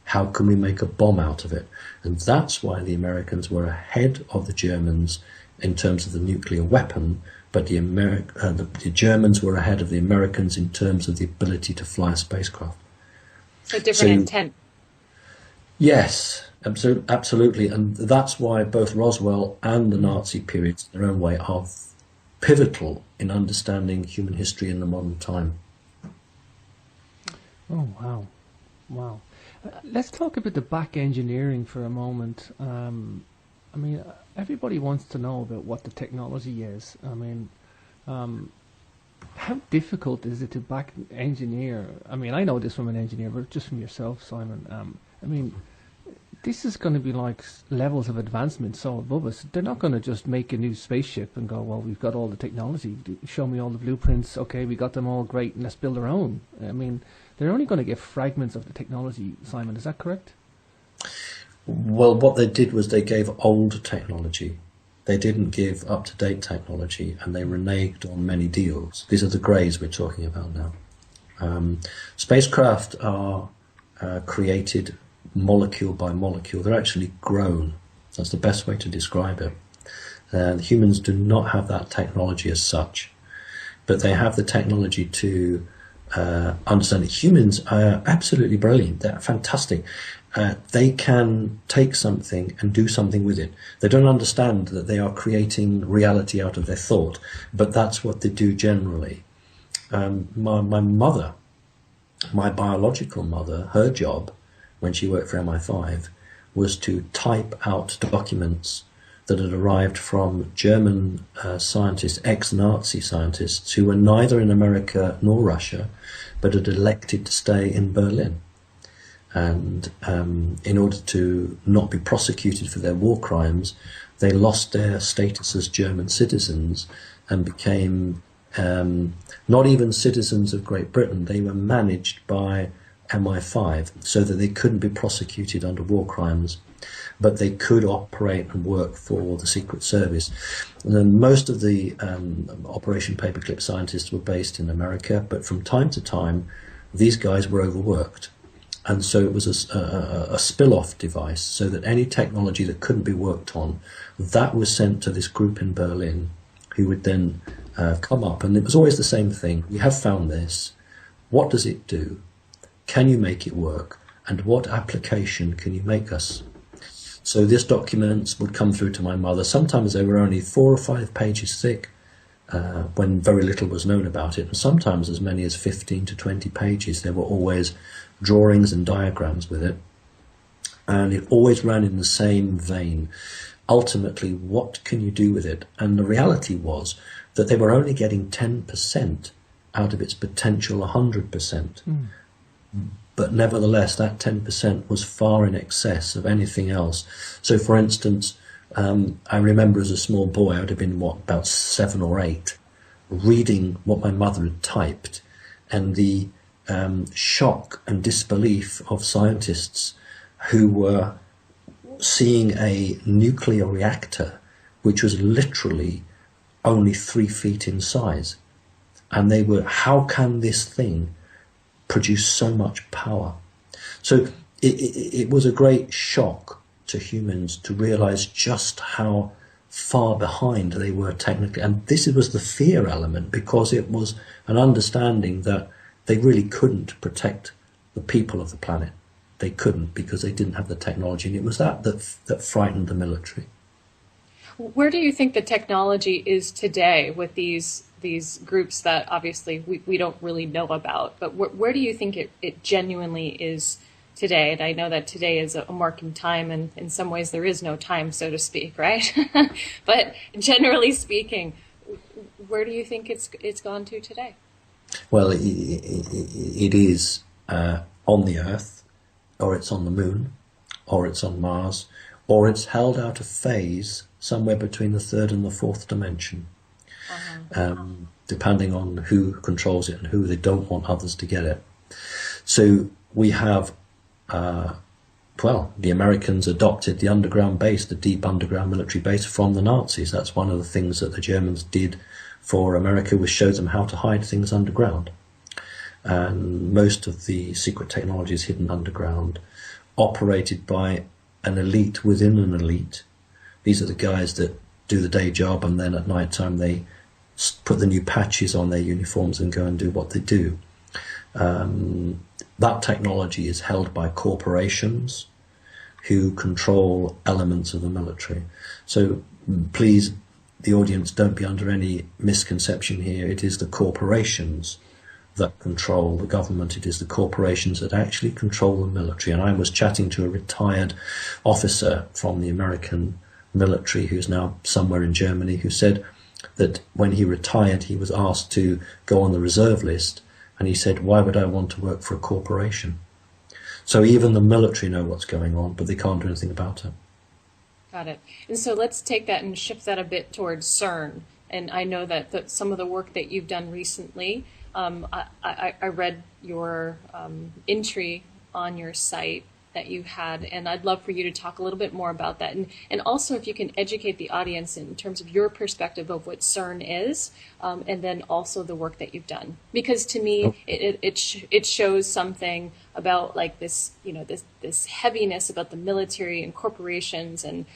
how can we make a bomb out of it? And that's why the Americans were ahead of the Germans in terms of the nuclear weapon, but the Germans were ahead of the Americans in terms of the ability to fly a spacecraft. So different intent. Yes, absolutely. And that's why both Roswell and the Nazi periods, in their own way, are pivotal in understanding human history in the modern time. Oh, wow. Wow. Let's talk about the back engineering for a moment. I mean, everybody wants to know about what the technology is. I mean, how difficult is it to back engineer? I mean, I know this from an engineer, but just from yourself, Simon. I mean, this is going to be like levels of advancement so above us. They're not going to just make a new spaceship and go, well, we've got all the technology. Show me all the blueprints. Okay, we got them all, great, and let's build our own. I mean, they're only going to get fragments of the technology, Simon. Is that correct? Well, what they did was they gave old technology. They didn't give up-to-date technology, and they reneged on many deals. These are the greys we're talking about now. Spacecraft are created molecule by molecule. They're actually grown. That's the best way to describe it. Humans do not have that technology as such, but they have the technology to understand it. Humans are absolutely brilliant. They're fantastic. They can take something and do something with it. They don't understand that they are creating reality out of their thought, but that's what they do generally. My mother, my biological mother, her job when she worked for MI5 was to type out documents that had arrived from German scientists, ex-Nazi scientists, who were neither in America nor Russia, but had elected to stay in Berlin. And in order to not be prosecuted for their war crimes, they lost their status as German citizens and became not even citizens of Great Britain. They were managed by MI5 so that they couldn't be prosecuted under war crimes, but they could operate and work for the Secret Service. And then most of the Operation Paperclip scientists were based in America, but from time to time these guys were overworked. And so it was a spill-off device, so that any technology that couldn't be worked on, that was sent to this group in Berlin, who would then come up, and it was always the same thing. We have found this. What does it do? Can you make it work? And what application can you make us? So these documents would come through to my mother. Sometimes they were only 4 or 5 pages thick, when very little was known about it, and sometimes as many as 15 to 20 pages. There were always drawings and diagrams with it, and it always ran in the same vein. Ultimately, what can you do with it? And the reality was that they were only getting 10% out of its potential 100%. But nevertheless, that 10% was far in excess of anything else. So, for instance, I remember as a small boy, I would have been, about 7 or 8, reading what my mother had typed, and the shock and disbelief of scientists who were seeing a nuclear reactor which was literally only 3 feet in size. And they were, how can this thing produce so much power? So it was a great shock to humans to realize just how far behind they were technically. And this was the fear element, because it was an understanding that they really couldn't protect the people of the planet. They couldn't, because they didn't have the technology, and it was that frightened the military. Where do you think the technology is today with these groups that obviously we don't really know about? But where do you think it genuinely is today? And I know that today is a mark in time, and in some ways there is no time, so to speak, right? But generally speaking, where do you think it's gone to today? Well, it is on the Earth, or it's on the Moon, or it's on Mars, or it's held out of phase somewhere between the 3rd and the 4th dimension, depending on who controls it and who they don't want others to get it. So we have, the Americans adopted the underground base, the deep underground military base, from the Nazis. That's one of the things that the Germans did for America, was show them how to hide things underground. And most of the secret technology is hidden underground, operated by an elite within an elite. These are the guys that do the day job, and then at night time they put the new patches on their uniforms and go and do what they do. That technology is held by corporations who control elements of the military. So please, the audience, don't be under any misconception here. It is the corporations that control the government. It is the corporations that actually control the military. And I was chatting to a retired officer from the American military who's now somewhere in Germany, who said that when he retired he was asked to go on the reserve list, and he said, why would I want to work for a corporation? So even the military know what's going on, but they can't do anything about it. Got it. And so let's take that and shift that a bit towards CERN. And I know that some of the work that you've done recently, I read your entry on your site that you had, and I'd love for you to talk a little bit more about that. And also if you can educate the audience in terms of your perspective of what CERN is, and then also the work that you've done. Because to me, it shows something about like this, this heaviness about the military and corporations, and,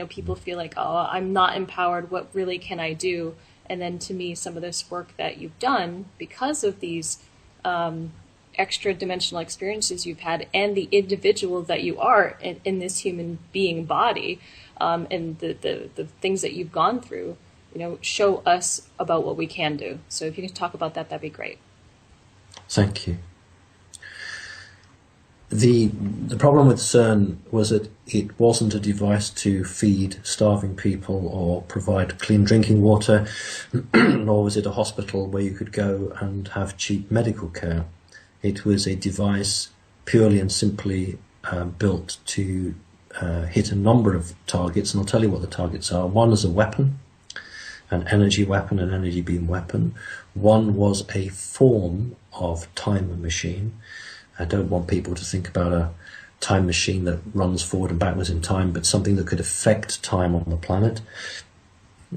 people feel like, oh, I'm not empowered. What really can I do? And then to me, some of this work that you've done, because of these extra dimensional experiences you've had and the individual that you are in this human being body, and the things that you've gone through, show us about what we can do. So if you could talk about that, that'd be great. Thank you. The problem with CERN was that it wasn't a device to feed starving people or provide clean drinking water, nor was it a hospital where you could go and have cheap medical care. It was a device purely and simply built to hit a number of targets, and I'll tell you what the targets are. One is a weapon, an energy weapon, an energy beam weapon. One was a form of time machine. I don't want people to think about a time machine that runs forward and backwards in time, but something that could affect time on the planet.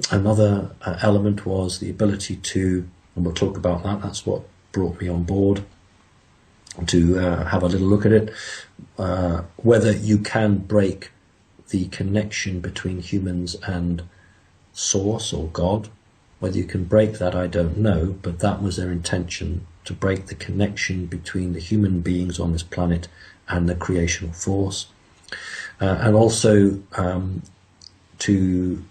Another element was the ability to, and we'll talk about that, that's what brought me on board, to have a little look at it, whether you can break the connection between humans and Source or God. Whether you can break that, I don't know, but that was their intention, to break the connection between the human beings on this planet and the creational force. and also to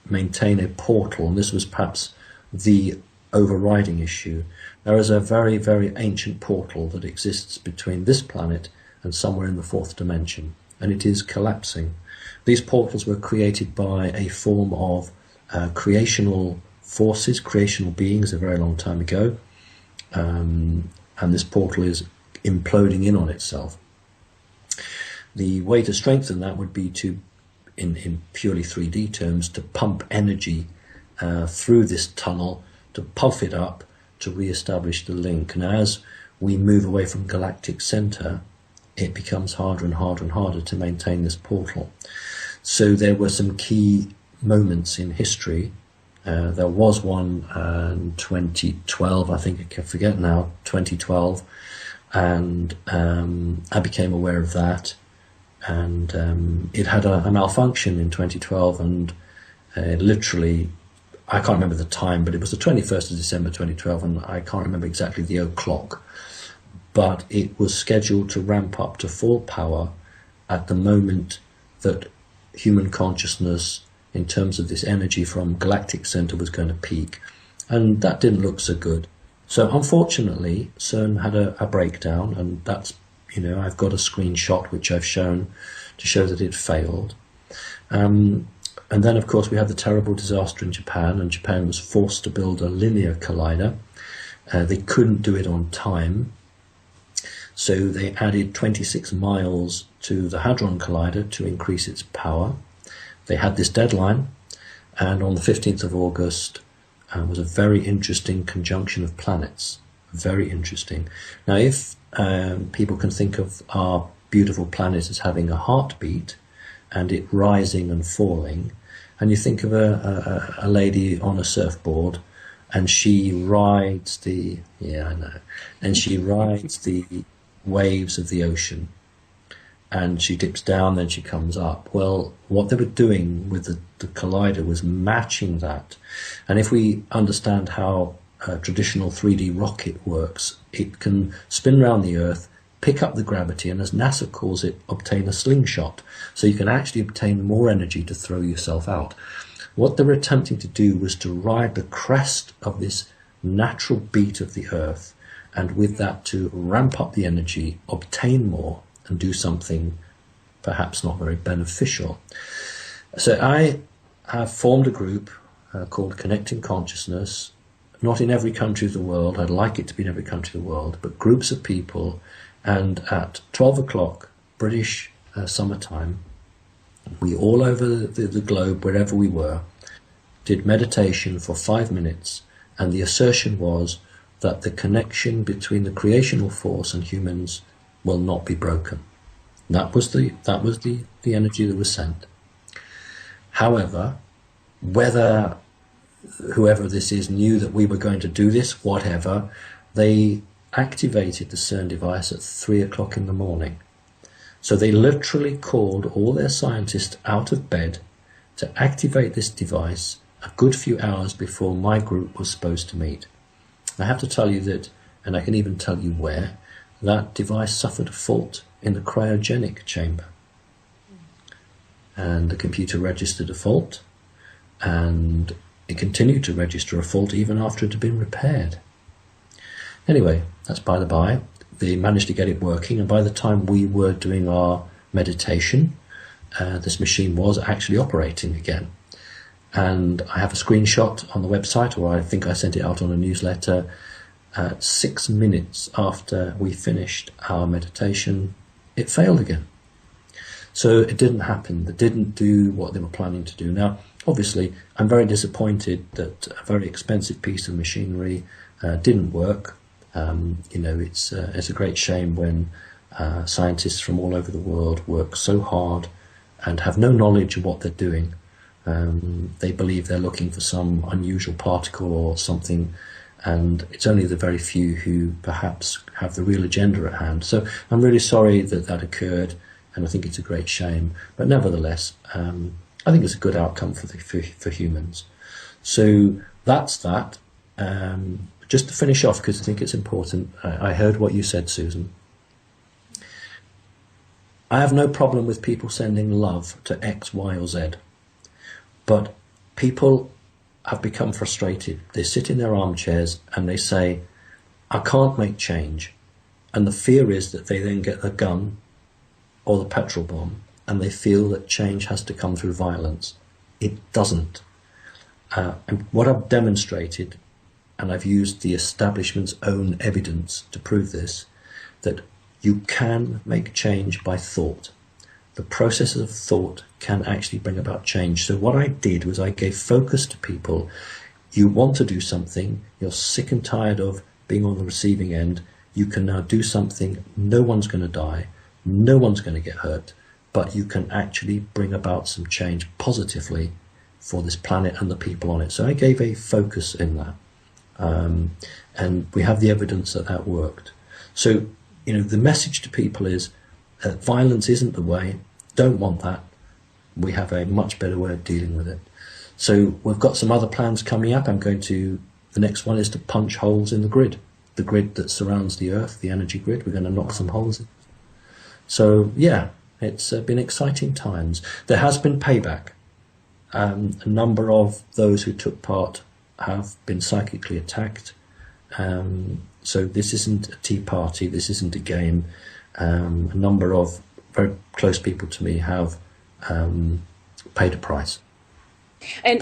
maintain a portal, and this was perhaps the overriding issue. There is a very, very ancient portal that exists between this planet and somewhere in the fourth dimension, and it is collapsing. These portals were created by a form of creational forces, creational beings a very long time ago, and this portal is imploding in on itself. The way to strengthen that would be to, in purely 3D terms, to pump energy through this tunnel, to puff it up, to re-establish the link. And as we move away from galactic center, it becomes harder and harder and harder to maintain this portal. So there were some key moments in history. There was one in 2012, I think, I can forget now, 2012, and I became aware of that, and it had a malfunction in 2012, and literally, I can't remember the time, but it was the 21st of December 2012, and I can't remember exactly the o'clock, but it was scheduled to ramp up to full power at the moment that human consciousness, in terms of this energy from galactic center, was going to peak, and that didn't look so good. So unfortunately, CERN had a breakdown, and that's, you know, I've got a screenshot which I've shown to show that it failed. And then, of course, we had the terrible disaster in Japan, and Japan was forced to build a linear collider. They couldn't do it on time, so they added 26 miles to the Hadron Collider to increase its power. They had this deadline, and on the 15th of August was a very interesting conjunction of planets. Very interesting. Now, if people can think of our beautiful planet as having a heartbeat and it rising and falling, and you think of a lady on a surfboard, and she rides the, and she rides the waves of the ocean, and she dips down, then she comes up. Well, what they were doing with the collider was matching that. And if we understand how a traditional 3D rocket works, it can spin around the Earth, pick up the gravity, and as NASA calls it, obtain a slingshot. So you can actually obtain more energy to throw yourself out. What they were attempting to do was to ride the crest of this natural beat of the Earth, and with that to ramp up the energy, obtain more, and do something perhaps not very beneficial. So I have formed a group called Connecting Consciousness, not in every country of the world. I'd like it to be in every country of the world, but groups of people, and at 12 o'clock British summertime, we all over the globe, wherever we were, did meditation for 5 minutes, and the assertion was that the connection between the creational force and humans will not be broken. That was the energy that was sent. However, whether whoever this is knew that we were going to do this, whatever, they activated the CERN device at 3 o'clock in the morning. So they literally called all their scientists out of bed to activate this device a good few hours before my group was supposed to meet. I have to tell you that, and I can even tell you where, that device suffered a fault in the cryogenic chamber. And the computer registered a fault, and it continued to register a fault even after it had been repaired. Anyway, that's by the by. They managed to get it working, and by the time we were doing our meditation, this machine was actually operating again. And I have a screenshot on the website, or I think I sent it out on a newsletter. 6 minutes after we finished our meditation, it failed again. So it didn't happen. They didn't do what they were planning to do. Now, obviously, I'm very disappointed that a very expensive piece of machinery didn't work. It's a great shame when scientists from all over the world work so hard and have no knowledge of what they're doing. They believe they're looking for some unusual particle or something, and it's only the very few who perhaps have the real agenda at hand. So I'm really sorry that that occurred, and I think it's a great shame. But nevertheless, I think it's a good outcome for humans. So that's that. Just to finish off, because I think it's important, I heard what you said, Susan. I have no problem with people sending love to X, Y, or Z, but people have become frustrated. They sit in their armchairs and they say, I can't make change. And the fear is that they then get the gun or the petrol bomb and they feel that change has to come through violence. It doesn't. And what I've demonstrated, and I've used the establishment's own evidence to prove this, that you can make change by thought. The process of thought can actually bring about change. So what I did was I gave focus to people. You want to do something, you're sick and tired of being on the receiving end, you can now do something, no one's going to die, no one's going to get hurt, but you can actually bring about some change positively for this planet and the people on it. So I gave a focus in that. And we have the evidence that that worked. So, you know, the message to people is violence isn't the way, don't want that. We have a much better way of dealing with it. So we've got some other plans coming up. The next one is to punch holes in the grid that surrounds the Earth, the energy grid. We're going to knock some holes in. So yeah, it's been exciting times. There has been payback. A number of those who took part have been psychically attacked. So this isn't a tea party, this isn't a game. A number of very close people to me have paid a price. And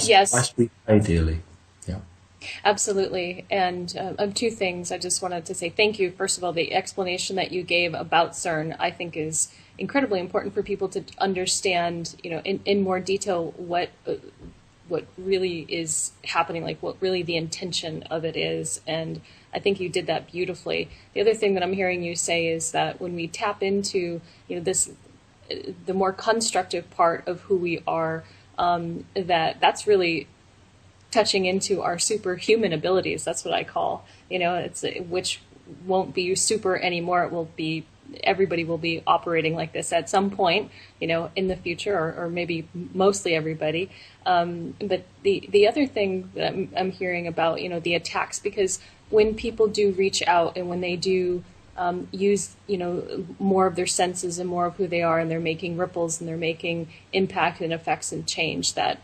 yes, price we pay dearly. Yeah. Absolutely. And two things. I just wanted to say thank you. First of all, the explanation that you gave about CERN, I think, is incredibly important for people to understand, you know, in more detail what really is happening, like what really the intention of it is. And I think you did that beautifully. The other thing that I'm hearing you say is that when we tap into, you know, this, the more constructive part of who we are, that's really touching into our superhuman abilities. That's what I call, you know, which won't be super anymore. It will be, everybody will be operating like this at some point, you know, in the future, or maybe mostly everybody. But the other thing that I'm hearing about, you know, the attacks, because when people do reach out and when they do use, you know, more of their senses and more of who they are, and they're making ripples and they're making impact and effects and change, that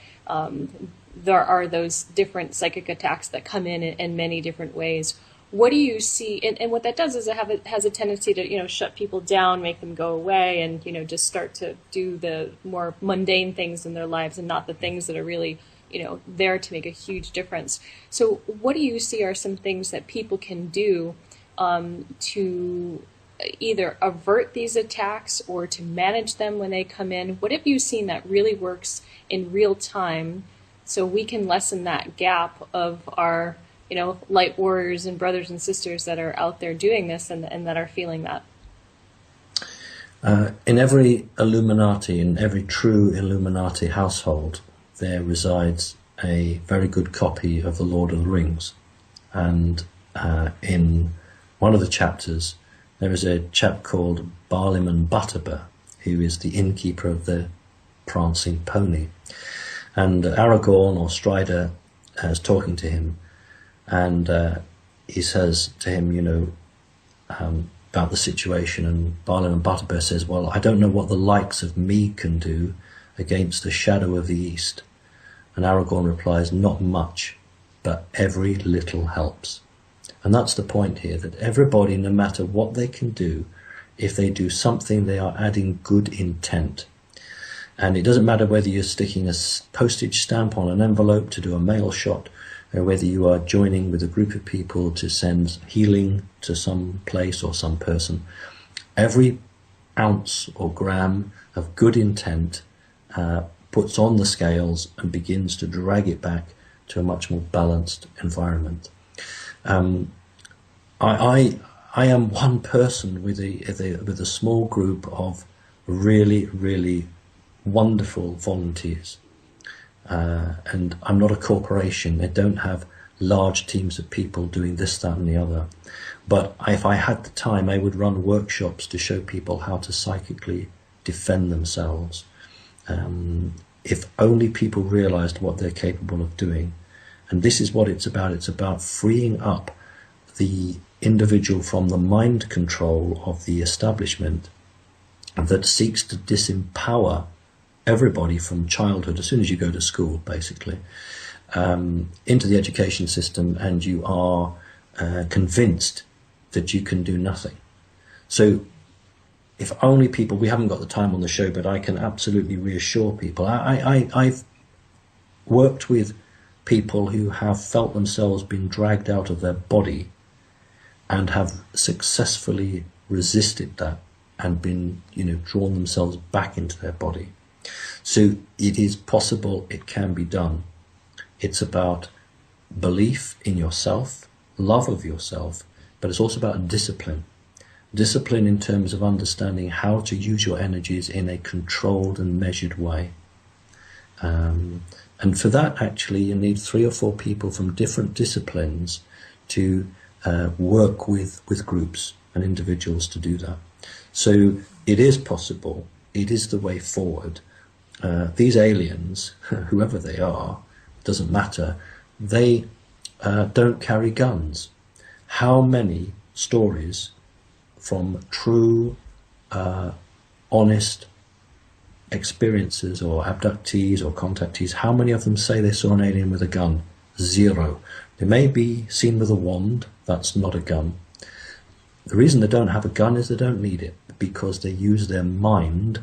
there are those different psychic attacks that come in many different ways. What do you see? And what that does is it has a tendency to, you know, shut people down, make them go away, and, you know, just start to do the more mundane things in their lives and not the things that are really, you know, there to make a huge difference. So what do you see are some things that people can do to either avert these attacks or to manage them when they come in? What have you seen that really works in real time so we can lessen that gap of our, you know, light warriors and brothers and sisters that are out there doing this and that are feeling that? In every Illuminati, in every true Illuminati household, there resides a very good copy of the Lord of the Rings. And in one of the chapters, there is a chap called Barliman Butterbur, who is the innkeeper of the prancing pony. And Aragorn, or Strider, is talking to him, and he says to him, you know, about the situation, and Barliman Butterbur says, well, I don't know what the likes of me can do against the shadow of the East. And Aragorn replies, not much, but every little helps. And that's the point here, that everybody, no matter what they can do, if they do something, they are adding good intent. And it doesn't matter whether you're sticking a postage stamp on an envelope to do a mail shot, or whether you are joining with a group of people to send healing to some place or some person. Every ounce or gram of good intent puts on the scales and begins to drag it back to a much more balanced environment. I am one person with a small group of really, really wonderful volunteers. And I'm not a corporation. I don't have large teams of people doing this, that and the other. But if I had the time, I would run workshops to show people how to psychically defend themselves. If only people realized what they're capable of doing. And this is what it's about. It's about freeing up the individual from the mind control of the establishment that seeks to disempower everybody from childhood, as soon as you go to school, basically, into the education system, and you are convinced that you can do nothing. So if only people, we haven't got the time on the show, but I can absolutely reassure people. I've worked with people who have felt themselves being dragged out of their body and have successfully resisted that and been, drawn themselves back into their body. So it is possible, it can be done. It's about belief in yourself, love of yourself, but it's also about discipline. Discipline in terms of understanding how to use your energies in a controlled and measured way. And for that, actually, you need 3 or 4 people from different disciplines to work with groups and individuals to do that. So it is possible. It is the way forward. These aliens, whoever they are, doesn't matter, they don't carry guns. How many stories from true, honest experiences or abductees or contactees, how many of them say they saw an alien with a gun? 0. They may be seen with a wand, that's not a gun. The reason they don't have a gun is they don't need it, because they use their mind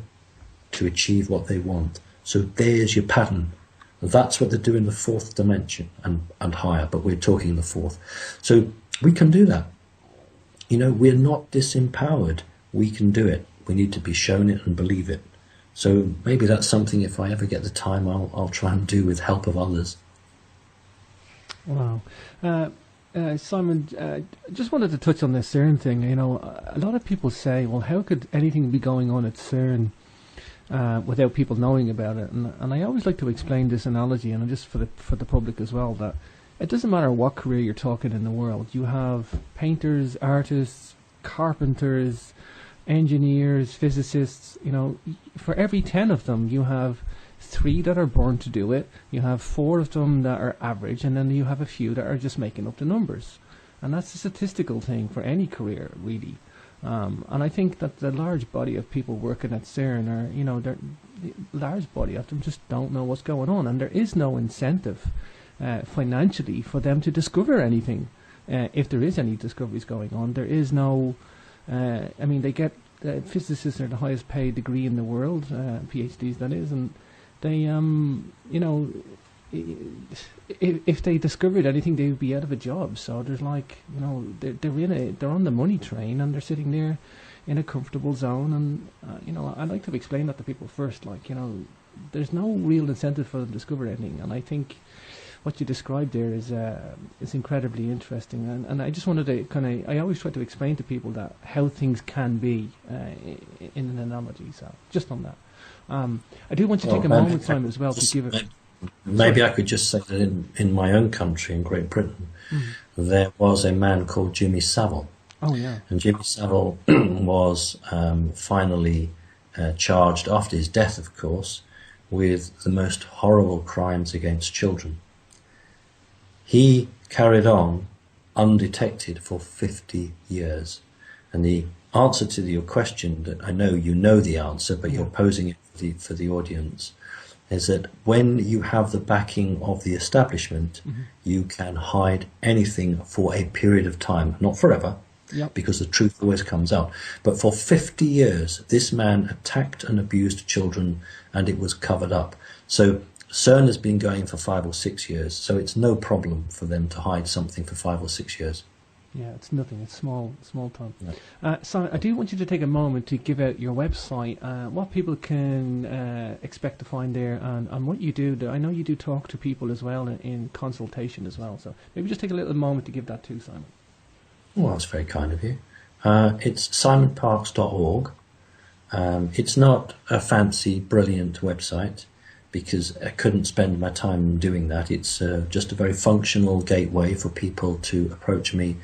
to achieve what they want. So there's your pattern. That's what they do in the 4th dimension and higher, but we're talking the 4th. So we can do that. We're not disempowered. We can do it. We need to be shown it and believe it. So maybe that's something, if I ever get the time, I'll try and do with help of others. Wow. Simon, just wanted to touch on this CERN thing. A lot of people say, well, how could anything be going on at CERN without people knowing about it? And I always like to explain this analogy, and just for the public as well, that it doesn't matter what career you're talking in the world. You have painters, artists, carpenters, engineers, physicists. For every 10 of them, you have 3 that are born to do it. You have 4 of them that are average, and then you have a few that are just making up the numbers. And that's a statistical thing for any career, really. And I think that the large body of people working at CERN are, the large body of them just don't know what's going on, and there is no incentive financially for them to discover anything. If there is any discoveries going on, there is no. They get physicists are the highest paid degree in the world, PhDs that is, and they, if they discovered anything, they would be out of a job. So there's they're on the money train, and they're sitting there in a comfortable zone. And I like to explain that to people first. There's no real incentive for them to discover anything, and I think what you described there is incredibly interesting. And I just wanted to I always try to explain to people that how things can be in an analogy. So just on that. I do want you to take a moment, Simon, as well, to give it. Maybe I could just say that in my own country, in Great Britain, there was a man called Jimmy Savile. Oh, yeah. And Jimmy Savile was finally charged, after his death, of course, with the most horrible crimes against children. He carried on undetected for 50 years. And the answer to your question, that I know you know the answer, but you're posing it for the audience, is that when you have the backing of the establishment, you can hide anything for a period of time, not forever, because the truth always comes out. But for 50 years, this man attacked and abused children, and it was covered up. So CERN has been going for 5 or 6 years, so it's no problem for them to hide something for 5 or 6 years. Yeah, it's nothing. It's small time. Yeah. So I do want you to take a moment to give out your website, what people can expect to find there, and what you do. I know you do talk to people as well in consultation as well. So maybe just take a little moment to give that to Simon. Well, that's very kind of you. It's simonparks.org. It's not a fancy, brilliant website, because I couldn't spend my time doing that. It's just a very functional gateway for people to approach me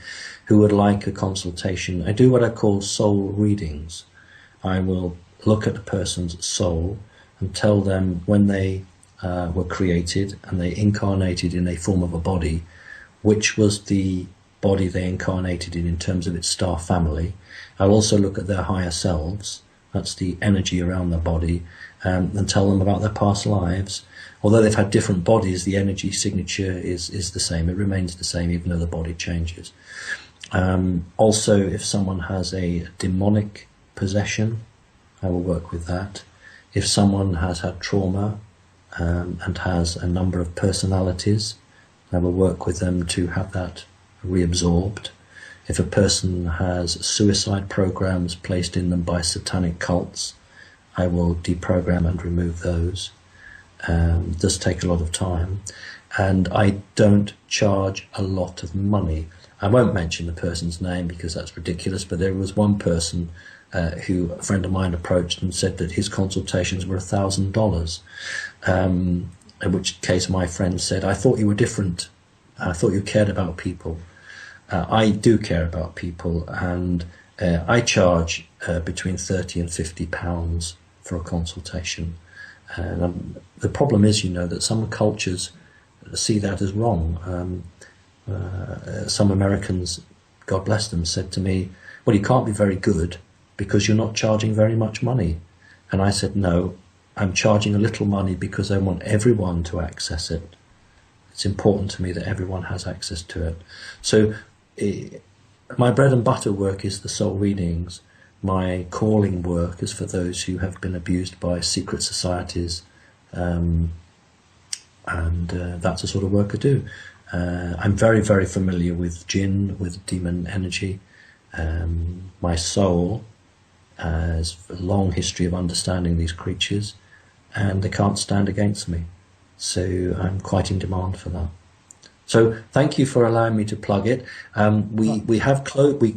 who would like a consultation. I do what I call soul readings. I will look at a person's soul and tell them when they were created and they incarnated in a form of a body, which was the body they incarnated in terms of its star family. I'll also look at their higher selves, that's the energy around the body, and tell them about their past lives. Although they've had different bodies, the energy signature is the same. It remains the same, even though the body changes. Also, if someone has a demonic possession, I will work with that. If someone has had trauma and has a number of personalities, I will work with them to have that reabsorbed. If a person has suicide programs placed in them by satanic cults, I will deprogram and remove those. It does take a lot of time. And I don't charge a lot of money. I won't mention the person's name because that's ridiculous, but there was one person who a friend of mine approached and said that his consultations were $1,000. In which case my friend said, I thought you were different. I thought you cared about people. I do care about people, and I charge between £30 and £50 for a consultation. And the problem is, that some cultures see that as wrong. Some Americans, God bless them, said to me, well, you can't be very good because you're not charging very much money. And I said, no, I'm charging a little money because I want everyone to access it. It's important to me that everyone has access to it. So my bread and butter work is the soul readings. My calling work is for those who have been abused by secret societies, and that's the sort of work I do. I'm very, very familiar with jinn, with demon energy. My soul has a long history of understanding these creatures, and they can't stand against me. So I'm quite in demand for that. So thank you for allowing me to plug it. We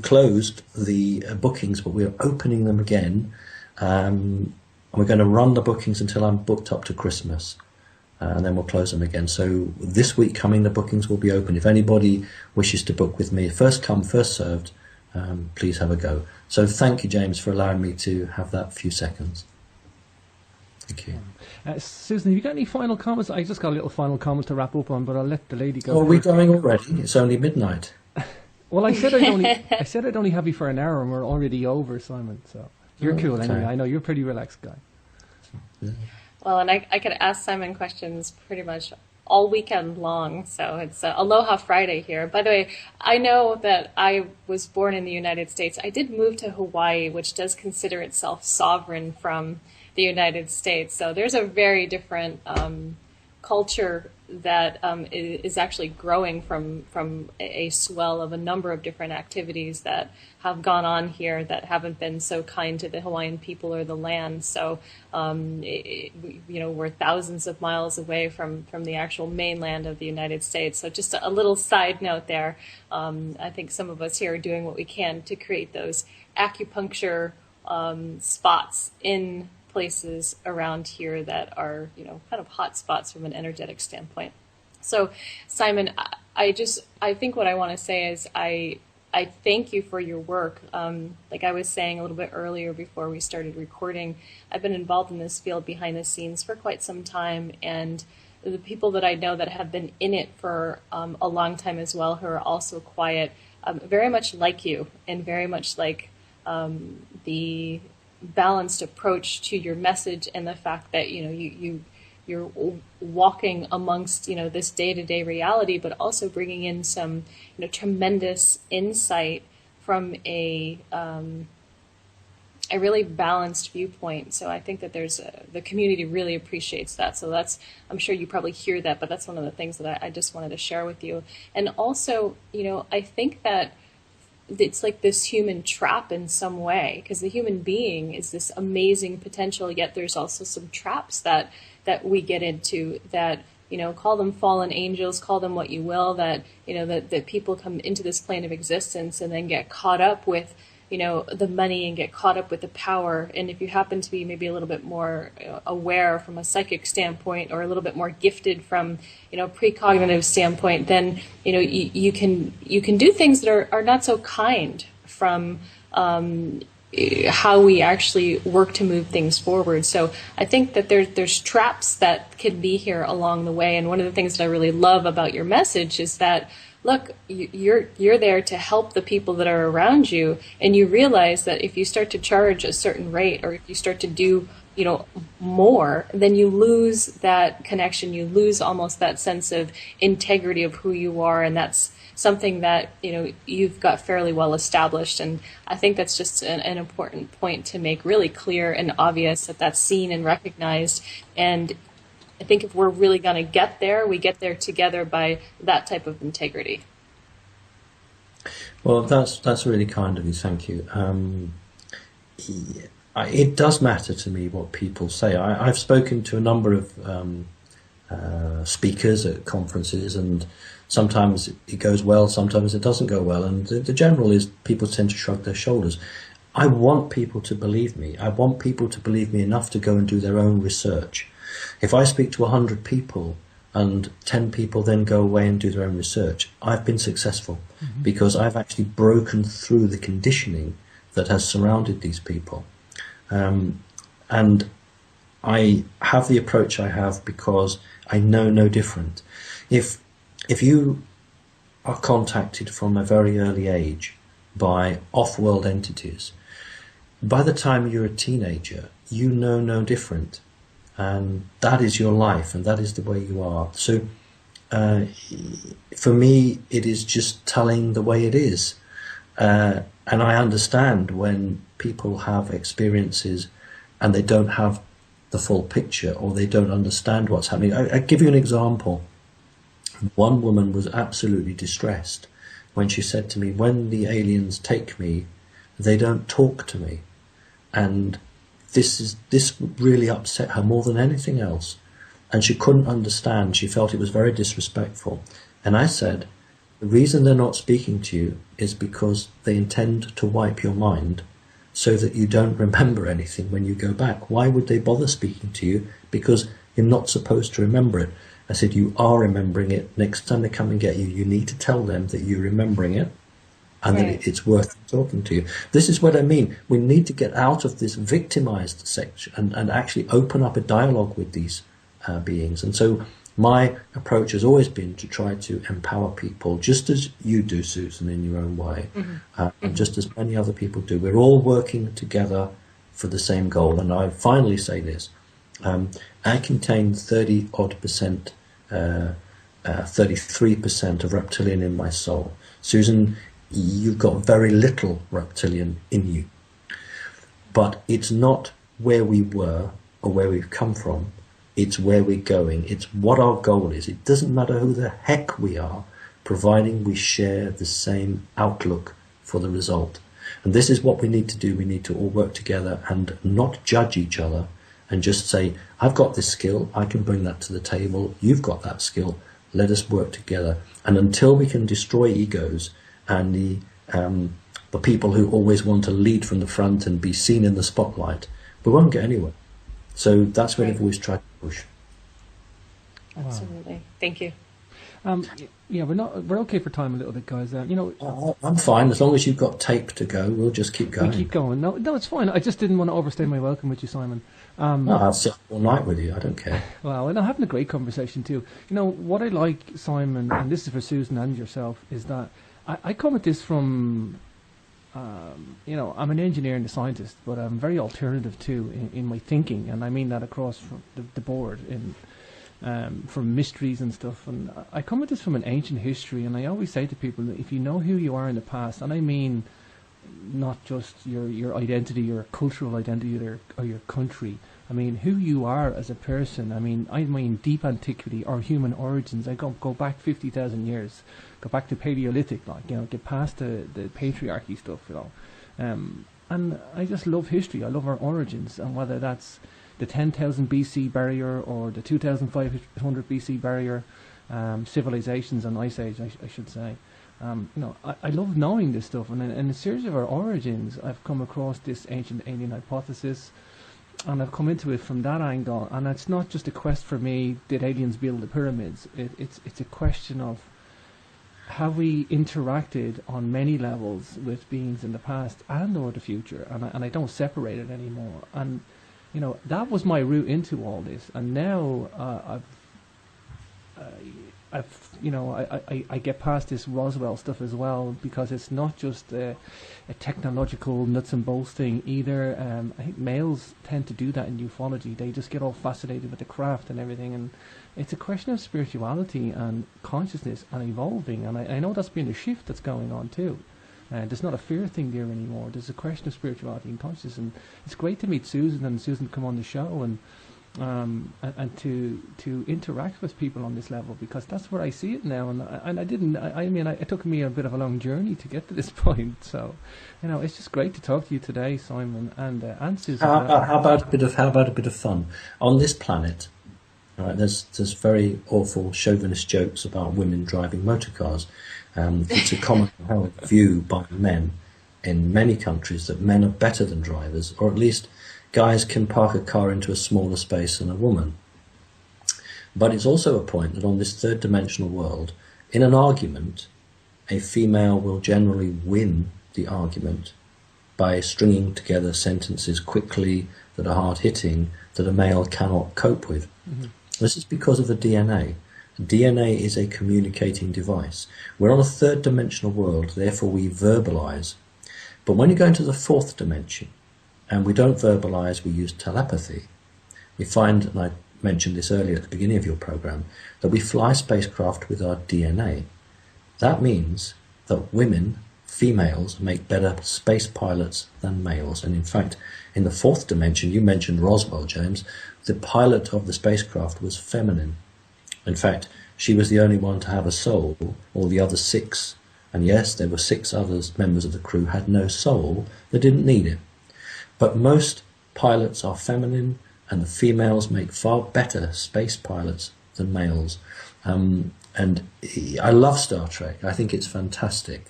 closed the bookings, but we're opening them again. And we're going to run the bookings until I'm booked up to Christmas. And then we'll close them again. So this week coming, the bookings will be open. If anybody wishes to book with me, first come, first served, please have a go. So thank you, James, for allowing me to have that few seconds. Thank you. Susan, have you got any final comments? I just got a little final comment to wrap up on, but I'll let the lady go. Oh, are we going already? It's only midnight. Well, I said I'd only have you for an hour, and we're already over, Simon. So you're cool anyway. I know you're a pretty relaxed guy. Yeah. Well, and I could ask Simon questions pretty much all weekend long, so it's Aloha Friday here. By the way, I know that I was born in the United States. I did move to Hawaii, which does consider itself sovereign from the United States. So there's a very different culture that is actually growing from a swell of a number of different activities that have gone on here that haven't been so kind to the Hawaiian people or the land. So, we're thousands of miles away from the actual mainland of the United States. So just a little side note there. I think some of us here are doing what we can to create those acupuncture spots in places around here that are, kind of hot spots from an energetic standpoint. So, Simon, I think what I want to say is I thank you for your work. Like I was saying a little bit earlier before we started recording, I've been involved in this field behind the scenes for quite some time, and the people that I know that have been in it for a long time as well, who are also quiet, very much like you, and very much like the balanced approach to your message, and the fact that you're walking amongst this day-to-day reality, but also bringing in some tremendous insight from a really balanced viewpoint. So I think that the community really appreciates that. So I'm sure you probably hear that, but that's one of the things that I just wanted to share with you. And also, I think that it's like this human trap in some way, because the human being is this amazing potential, yet there's also some traps that we get into that, call them fallen angels, call them what you will, that, that people come into this plane of existence and then get caught up with, the money and get caught up with the power. And if you happen to be maybe a little bit more aware from a psychic standpoint, or a little bit more gifted from, precognitive standpoint, then, you can do things that are not so kind from how we actually work to move things forward. So I think that there's traps that can be here along the way. And one of the things that I really love about your message is that, look, you're there to help the people that are around you, and you realize that if you start to charge a certain rate, or if you start to do, you know, more, then you lose that connection. You lose almost that sense of integrity of who you are, and that's something that, you know, you've got fairly well established. And I think that's just an important point to make really clear and obvious, that that's seen and recognized. And I think if we're really going to get there, we get there together by that type of integrity. Well, that's really kind of you. Thank you. It does matter to me what people say. I've spoken to a number of speakers at conferences, and sometimes it goes well, sometimes it doesn't go well, and the general is people tend to shrug their shoulders. I want people to believe me. I want people to believe me enough to go and do their own research. If I speak to 100 people and 10 people then go away and do their own research, I've been successful, because I've actually broken through the conditioning that has surrounded these people. And I have the approach I have because I know no different. If you are contacted from a very early age by off-world entities, by the time you're a teenager, you know no different. And that is your life, and that is the way you are. So for me, it is just telling the way it is. And I understand when people have experiences and they don't have the full picture, or they don't understand what's happening. I give you an example. One woman was absolutely distressed when she said to me, when the aliens take me, they don't talk to me. And this really upset her more than anything else. And she couldn't understand. She felt it was very disrespectful. And I said, the reason they're not speaking to you is because they intend to wipe your mind so that you don't remember anything when you go back. Why would they bother speaking to you? Because you're not supposed to remember it. I said, you are remembering it. Next time they come and get you, you need to tell them that you're remembering it, and that it's worth talking to you. This is what I mean. We need to get out of this victimized section and actually open up a dialogue with these beings. And so my approach has always been to try to empower people, just as you do, Susan, in your own way, and just as many other people do. We're all working together for the same goal. And I finally say this. I contain 30-odd%, 33% of reptilian in my soul. Susan, you've got very little reptilian in you. But it's not where we were or where we've come from. It's where we're going. It's what our goal is. It doesn't matter who the heck we are, providing we share the same outlook for the result. And this is what we need to do. We need to all work together and not judge each other, and just say, I've got this skill, I can bring that to the table, you've got that skill, let us work together. And until we can destroy egos and the people who always want to lead from the front and be seen in the spotlight, we won't get anywhere. So that's what I've always tried to push. Absolutely. Thank you. Yeah, we're okay for time a little bit, guys. I'm fine, as long as you've got tape to go, we'll just keep going. We keep going. No, it's fine. I just didn't want to overstay my welcome with you, Simon. No, I'll sit all night with you, I don't care. Well, and I'm having a great conversation too. You know, what I like, Simon, and this is for Susan and yourself, is that I come at this from, I'm an engineer and a scientist, but I'm very alternative too in my thinking, and I mean that across from the board, from mysteries and stuff. And I come at this from an ancient history, and I always say to people that if you know who you are in the past, and I mean not just your identity, your cultural identity, or your country. I mean who you are as a person. I mean deep antiquity or human origins. I go back 50,000 years, go back to Paleolithic, get past the patriarchy stuff, and I just love history. I love our origins, and whether that's the 10,000 BC barrier or the 2,500 BC barrier, civilizations and ice age, I should say. I love knowing this stuff, and in a series of our origins, I've come across this ancient alien hypothesis, and I've come into it from that angle. And it's not just a quest for me, did aliens build the pyramids? It's a question of have we interacted on many levels with beings in the past and or the future, and I don't separate it anymore. And that was my route into all this, and now I get past this Roswell stuff as well, because it's not just a technological nuts and bolts thing either. I think males tend to do that in ufology. They just get all fascinated with the craft and everything, and it's a question of spirituality and consciousness and evolving. And I know that's been a shift that's going on too. There's not a fear thing there anymore. There's a question of spirituality and consciousness, and it's great to meet Susan and Susan come on the show and to interact with people on this level, because that's where I see it now. And it took me a bit of a long journey to get to this point. So, it's just great to talk to you today, Simon, and Susan. How about a bit of fun on this planet? All right, there's very awful chauvinist jokes about women driving motor cars. It's a common held view by men in many countries that men are better than drivers, or at least guys can park a car into a smaller space than a woman. But it's also a point that on this third dimensional world, in an argument, a female will generally win the argument by stringing together sentences quickly that are hard-hitting that a male cannot cope with. Mm-hmm. This is because of the DNA. DNA is a communicating device. We're on a third dimensional world, therefore we verbalize. But when you go into the fourth dimension, and we don't verbalize, we use telepathy, we find, and I mentioned this earlier at the beginning of your program, that we fly spacecraft with our DNA. That means that women, females, make better space pilots than males. And in fact, in the fourth dimension, you mentioned Roswell, James, the pilot of the spacecraft was feminine. In fact, she was the only one to have a soul. All the other 6, and yes, there were 6 others, members of the crew, had no soul. They didn't need it. But most pilots are feminine, and the females make far better space pilots than males. And I love Star Trek. I think it's fantastic.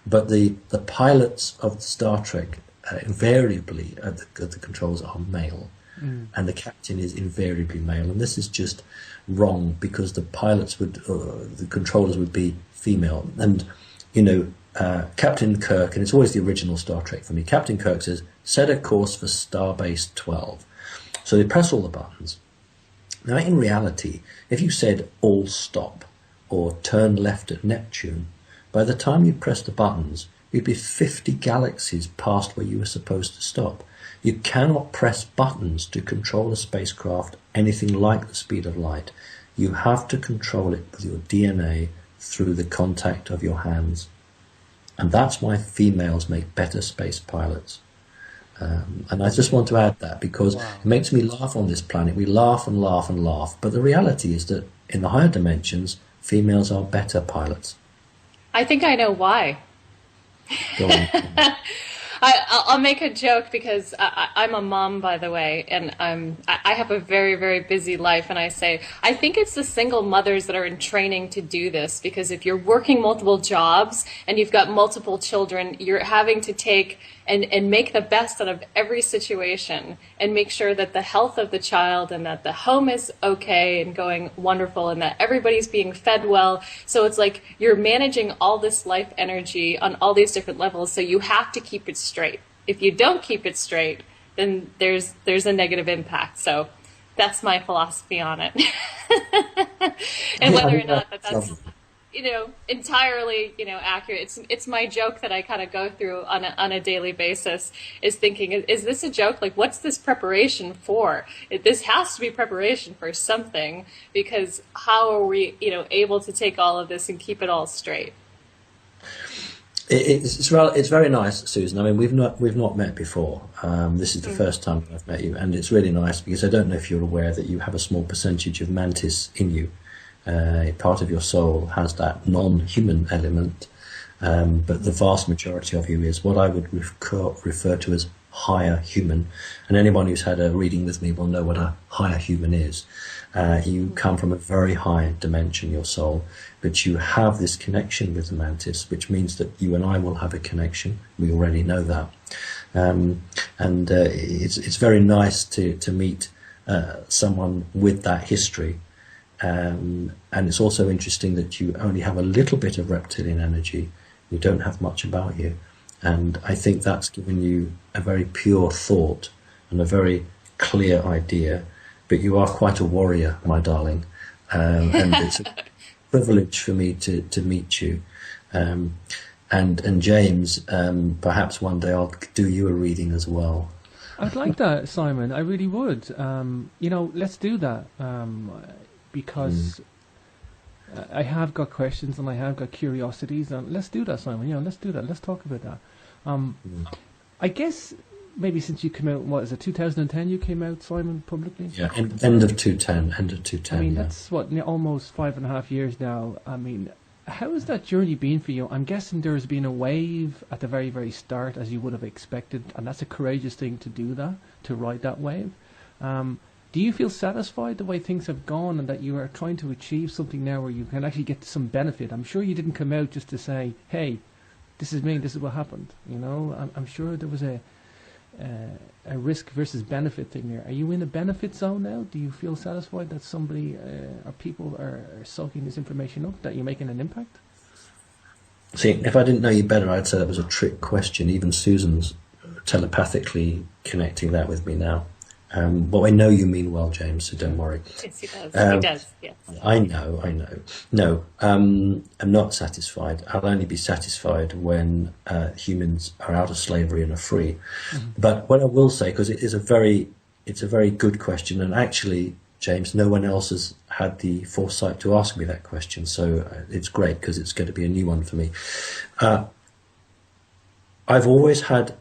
But the pilots of Star Trek invariably at the controls are male. And the captain is invariably male, and this is just wrong, because the pilots the controllers would be female. And Captain Kirk, and it's always the original Star Trek for me, Captain Kirk says, set a course for Starbase 12. So they press all the buttons. Now in reality, if you said all stop or turn left at Neptune, by the time you press the buttons, you'd be 50 galaxies past where you were supposed to stop. You cannot press buttons to control a spacecraft anything like the speed of light. You have to control it with your DNA through the contact of your hands. And that's why females make better space pilots. And I just want to add that, because it makes me laugh on this planet. We laugh and laugh and laugh. But the reality is that in the higher dimensions, females are better pilots. I think I know why. Go on. I'll make a joke, because I'm a mom, by the way, and I have a very, very busy life, and I say, I think it's the single mothers that are in training to do this, because if you're working multiple jobs and you've got multiple children, you're having to take and make the best out of every situation and make sure that the health of the child and that the home is okay and going wonderful and that everybody's being fed well. So it's like you're managing all this life energy on all these different levels, so you have to keep it straight. If you don't keep it straight, then there's a negative impact. So that's my philosophy on it. And whether or not that's entirely accurate, it's my joke that I kind of go through on a daily basis, is thinking, is this a joke? Like, what's this preparation for? This has to be preparation for something, because how are we able to take all of this and keep it all straight? It's very nice, Susan. I mean, we've not met before. This is the first time I've met you, and it's really nice, because I don't know if you're aware that you have a small percentage of mantis in you. Part of your soul has that non-human element, but the vast majority of you is what I would refer to as higher human. And anyone who's had a reading with me will know what a higher human is. You come from a very high dimension, your soul, but you have this connection with the mantis, which means that you and I will have a connection. We already know that. It's very nice to meet someone with that history. And it's also interesting that you only have a little bit of reptilian energy. You don't have much about you. And I think that's given you a very pure thought and a very clear idea. But you are quite a warrior, my darling. And privilege for me to meet you. And James, perhaps one day I'll do you a reading as well. I'd like that, Simon. I really would. Let's do that, because I have got questions and I have got curiosities, and let's do that, Simon. Let's do that. Let's talk about that. I guess maybe since you came out, what is it, 2010 you came out, Simon, publicly? Yeah, end of 2010. I mean, that's almost 5.5 years now. I mean, how has that journey been for you? I'm guessing there's been a wave at the very, very start, as you would have expected, and that's a courageous thing to do that, to ride that wave. Do you feel satisfied the way things have gone and that you are trying to achieve something now where you can actually get some benefit? I'm sure you didn't come out just to say, hey, this is me, this is what happened. I'm sure there was a risk versus benefit thing there. Are you in a benefit zone now? Do you feel satisfied that somebody or people are soaking this information up, that you're making an impact? See, if I didn't know you better, I'd say that was a trick question. Even Susan's telepathically connecting that with me now. But I know you mean well, James, so don't worry. Yes, he does. He does, yes. I know. No, I'm not satisfied. I'll only be satisfied when humans are out of slavery and are free. Mm-hmm. But what I will say, because it's a very good question, and actually, James, no one else has had the foresight to ask me that question, so it's great because it's going to be a new one for me. I've always had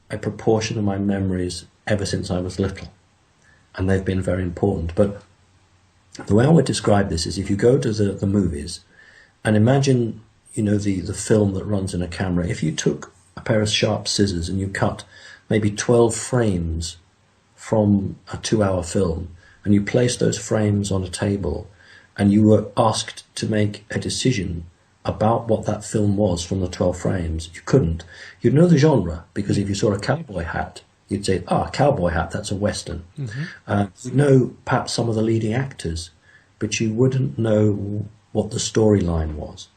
a proportion of my memories ever since I was little, and they've been very important. But the way I would describe this is, if you go to the movies and imagine, the film that runs in a camera, if you took a pair of sharp scissors and you cut maybe 12 frames from a 2-hour film, and you placed those frames on a table, and you were asked to make a decision about what that film was from the 12 frames, you couldn't. You'd know the genre, because if you saw a cowboy hat, you'd say, cowboy hat, that's a Western. Mm-hmm. You'd know perhaps some of the leading actors, but you wouldn't know what the storyline was.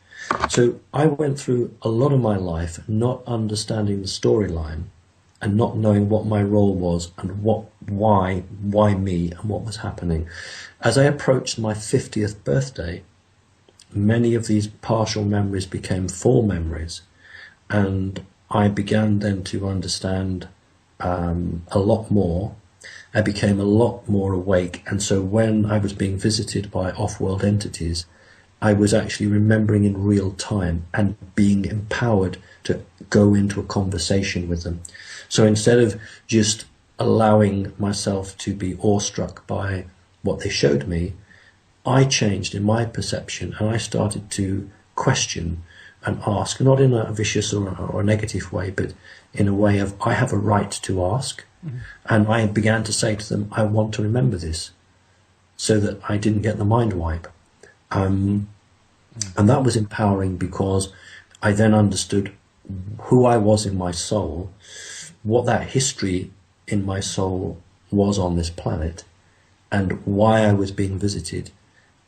So I went through a lot of my life not understanding the storyline and not knowing what my role was and why me and what was happening. As I approached my 50th birthday, many of these partial memories became full memories, and I began then to understand a lot more. I became a lot more awake, and so when I was being visited by off-world entities, I was actually remembering in real time and being empowered to go into a conversation with them. So instead of just allowing myself to be awestruck by what they showed me, I changed in my perception, and I started to question and ask, not in a vicious or a negative way, but in a way of, I have a right to ask. Mm-hmm. And I began to say to them, I want to remember this, so that I didn't get the mind wipe. And that was empowering, because I then understood who I was in my soul, what that history in my soul was on this planet, and why I was being visited.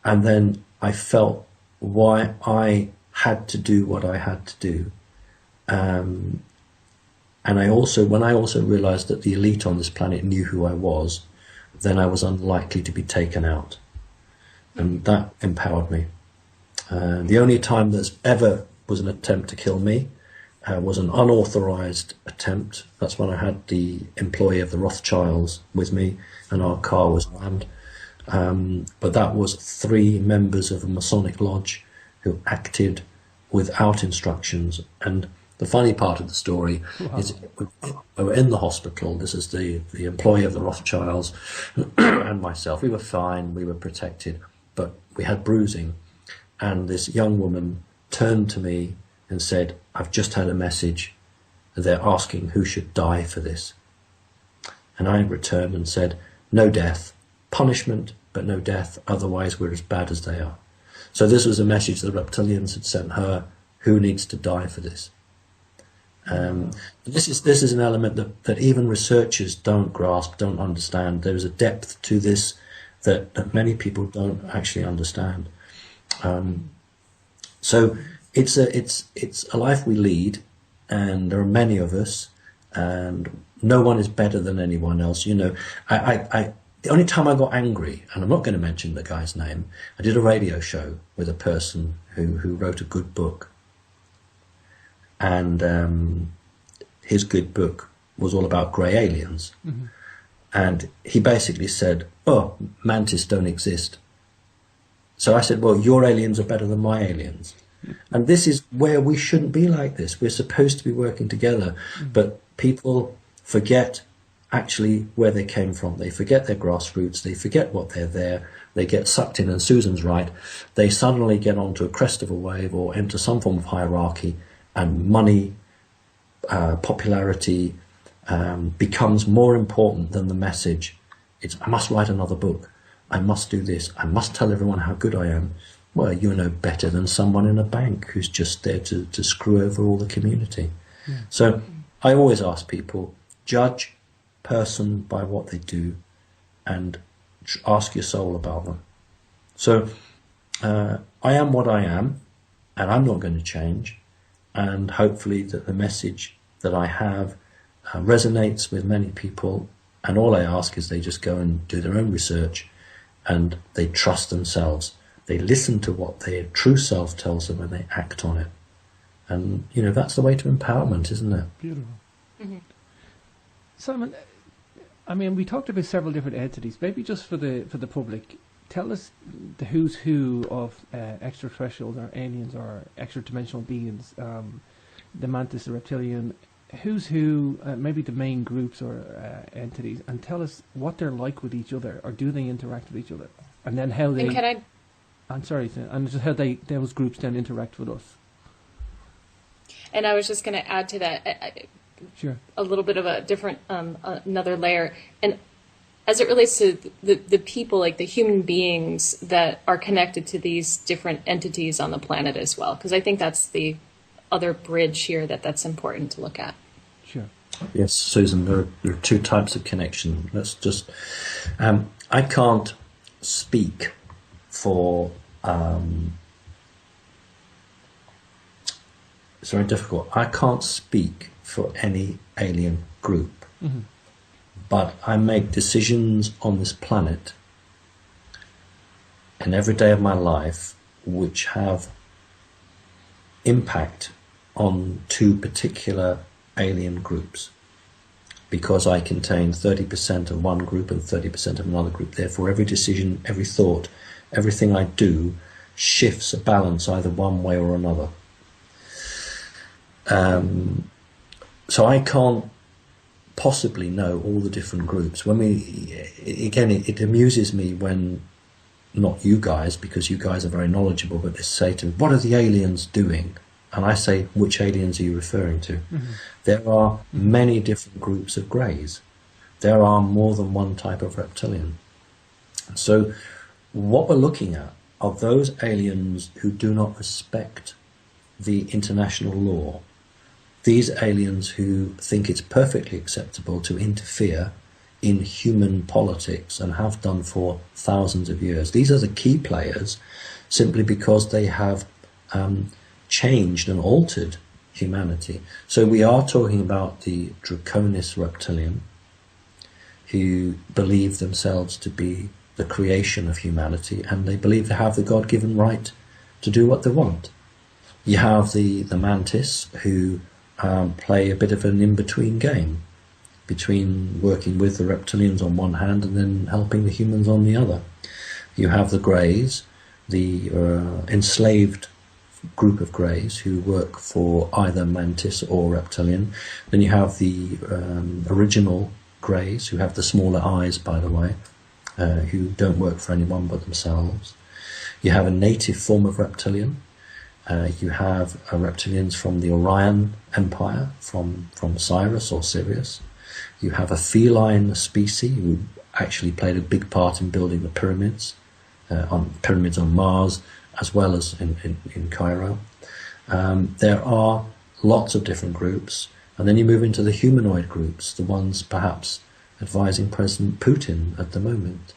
And then I felt why I had to do what I had to do. And when I also realized that the elite on this planet knew who I was, then I was unlikely to be taken out. And that empowered me. The only time there's ever was an attempt to kill me was an unauthorized attempt. That's when I had the employee of the Rothschilds with me, and our car was rammed. But that was 3 members of a Masonic lodge who acted without instructions. And the funny part of the story is we were in the hospital. This is the employee of the Rothschilds and myself. We were fine, we were protected, but we had bruising. And this young woman turned to me and said, I've just had a message. They're asking who should die for this. And I returned and said, no death. Punishment, but no death, otherwise we're as bad as they are. So this was a message the reptilians had sent her, who needs to die for this. This is an element that even researchers don't grasp, don't understand. There's a depth to this that many people don't actually understand. So it's a life we lead, and there are many of us, and no one is better than anyone else. the only time I got angry, and I'm not going to mention the guy's name, I did a radio show with a person who wrote a good book. And his good book was all about grey aliens. Mm-hmm. And he basically said, oh, mantis don't exist. So I said, well, your aliens are better than my aliens. And this is where we shouldn't be like this. We're supposed to be working together. Mm-hmm. But people forget actually where they came from. They forget their grassroots. They forget what they're there. They get sucked in, and Susan's right. They suddenly get onto a crest of a wave or enter some form of hierarchy, and money, popularity becomes more important than the message. It's, I must write another book. I must do this. I must tell everyone how good I am. Well, you're no better than someone in a bank who's just there to screw over all the community. Yeah. So I always ask people, judge person by what they do and ask your soul about them. So I am what I am, and I'm not going to change. And hopefully that the message that I have resonates with many people. And all I ask is they just go and do their own research, and they trust themselves. They listen to what their true self tells them, and they act on it. And, you know, that's the way to empowerment, isn't it? Beautiful. Mm-hmm. Simon, I mean, we talked about several different entities. Maybe just for the public, tell us the who's who of extraterrestrials or aliens or extra-dimensional beings, the mantis, the reptilian, who's who, maybe the main groups or entities, and tell us what they're like with each other, or do they interact with each other, and then how they. And and just how those groups then interact with us. And I was just going to add to that. Sure. A little bit of a different, another layer. And as it relates to the people, like the human beings that are connected to these different entities on the planet as well, because I think that's the other bridge here that's important to look at. Sure. Yes, Susan, there are two types of connection. Let's just, I can't speak for, it's very difficult. I can't speak for any alien group. Mm-hmm. But I make decisions on this planet and every day of my life which have impact on two particular alien groups, because I contain 30% of one group and 30% of another group. Therefore, every decision, every thought, everything I do shifts a balance either one way or another. So I can't possibly know all the different groups. When it amuses me when, not you guys, because you guys are very knowledgeable, but they say to me, what are the aliens doing? And I say, which aliens are you referring to? Mm-hmm. There are many different groups of greys. There are more than one type of reptilian. So what we're looking at are those aliens who do not respect the international law. These aliens who think it's perfectly acceptable to interfere in human politics and have done for thousands of years. These are the key players simply because they have changed and altered humanity. So we are talking about the Draconis reptilian, who believe themselves to be the creation of humanity, and they believe they have the God-given right to do what they want. You have the mantis, who play a bit of an in-between game between working with the reptilians on one hand and then helping the humans on the other. You have the greys, the enslaved group of greys who work for either mantis or reptilian. Then you have the original greys, who have the smaller eyes, by the way, who don't work for anyone but themselves. You have a native form of reptilian. You have reptilians from the Orion Empire, from Sirius or Sirius. You have a feline species who actually played a big part in building the pyramids on Mars, as well as in Cairo. There are lots of different groups, and then you move into the humanoid groups, the ones perhaps advising President Putin at the moment,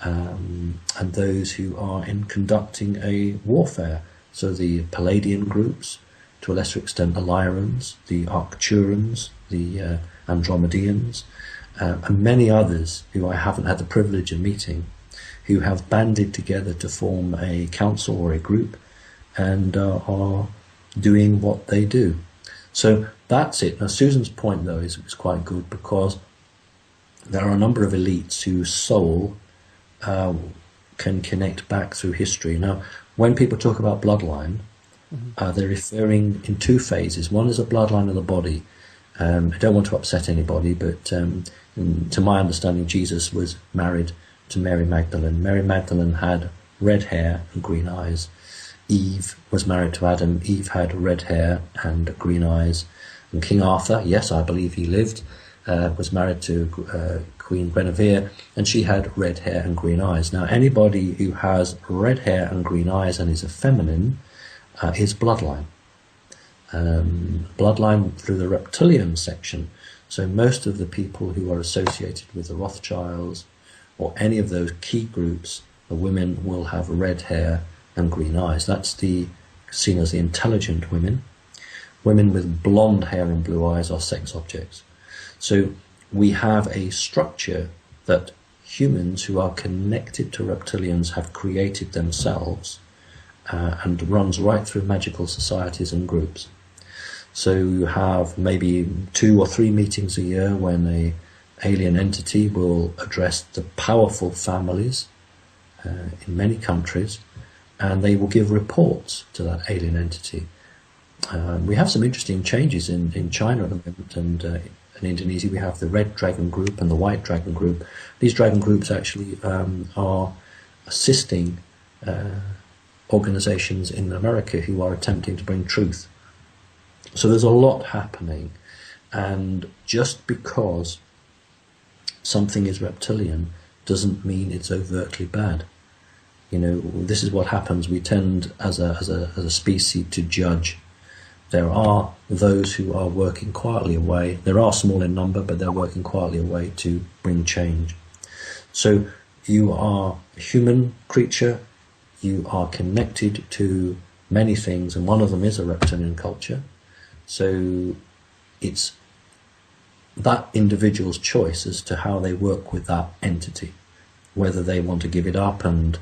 and those who are conducting a warfare. So the Palladian groups, to a lesser extent the Lyrans, the Arcturans, the Andromedians, and many others who I haven't had the privilege of meeting, who have banded together to form a council or a group and are doing what they do. So that's it. Now, Susan's point, though, is quite good, because there are a number of elites whose soul can connect back through history. Now, when people talk about bloodline, they're referring in two phases. One is a bloodline of the body. I don't want to upset anybody, but to my understanding, Jesus was married to Mary Magdalene. Mary Magdalene had red hair and green eyes. Eve was married to Adam. Eve had red hair and green eyes. And King Arthur, yes, I believe he lived, was married to Queen Guinevere, and she had red hair and green eyes. Now, anybody who has red hair and green eyes and is a feminine is bloodline. Bloodline through the reptilian section. So most of the people who are associated with the Rothschilds or any of those key groups, the women will have red hair and green eyes. That's seen as the intelligent women. Women with blonde hair and blue eyes are sex objects. So we have a structure that humans who are connected to reptilians have created themselves, and runs right through magical societies and groups. So you have maybe 2 or 3 meetings a year when a alien entity will address the powerful families in many countries, and they will give reports to that alien entity. We have some interesting changes in China at the moment, and in Indonesia we have the Red Dragon Group and the White Dragon Group. These dragon groups actually are assisting organizations in America who are attempting to bring truth. So there's a lot happening, and just because something is reptilian doesn't mean it's overtly bad. You know, this is what happens. We tend as a species to judge. There are those who are working quietly away. There are small in number, but they're working quietly away to bring change. So you are a human creature. You are connected to many things, and one of them is a reptilian culture. So it's that individual's choice as to how they work with that entity, whether they want to give it up and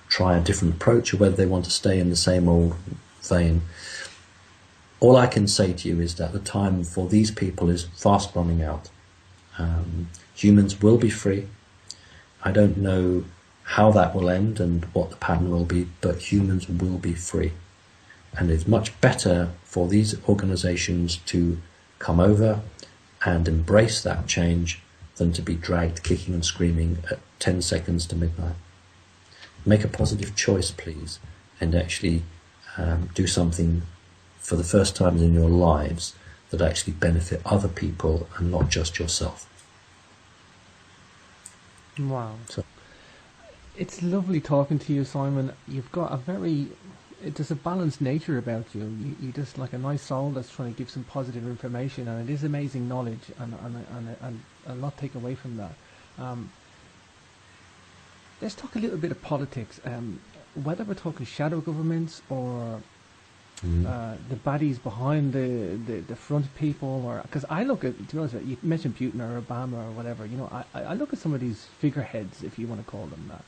try a different approach, or whether they want to stay in the same old vein. All I can say to you is that the time for these people is fast running out. Humans will be free. I don't know how that will end and what the pattern will be, but humans will be free. And it's much better for these organizations to come over and embrace that change than to be dragged kicking and screaming at 10 seconds to midnight. Make a positive choice, please, and actually do something for the first time in your lives that actually benefit other people and not just yourself. Wow. So, it's lovely talking to you, Simon. You've got there's a balanced nature about you. You just like a nice soul that's trying to give some positive information, and it is amazing knowledge, and a lot to take away from that. Let's talk a little bit of politics. Whether we're talking shadow governments or the baddies behind the front people, or because I look at, to be honest, you mentioned Putin or Obama or whatever. You know, I look at some of these figureheads, if you want to call them that,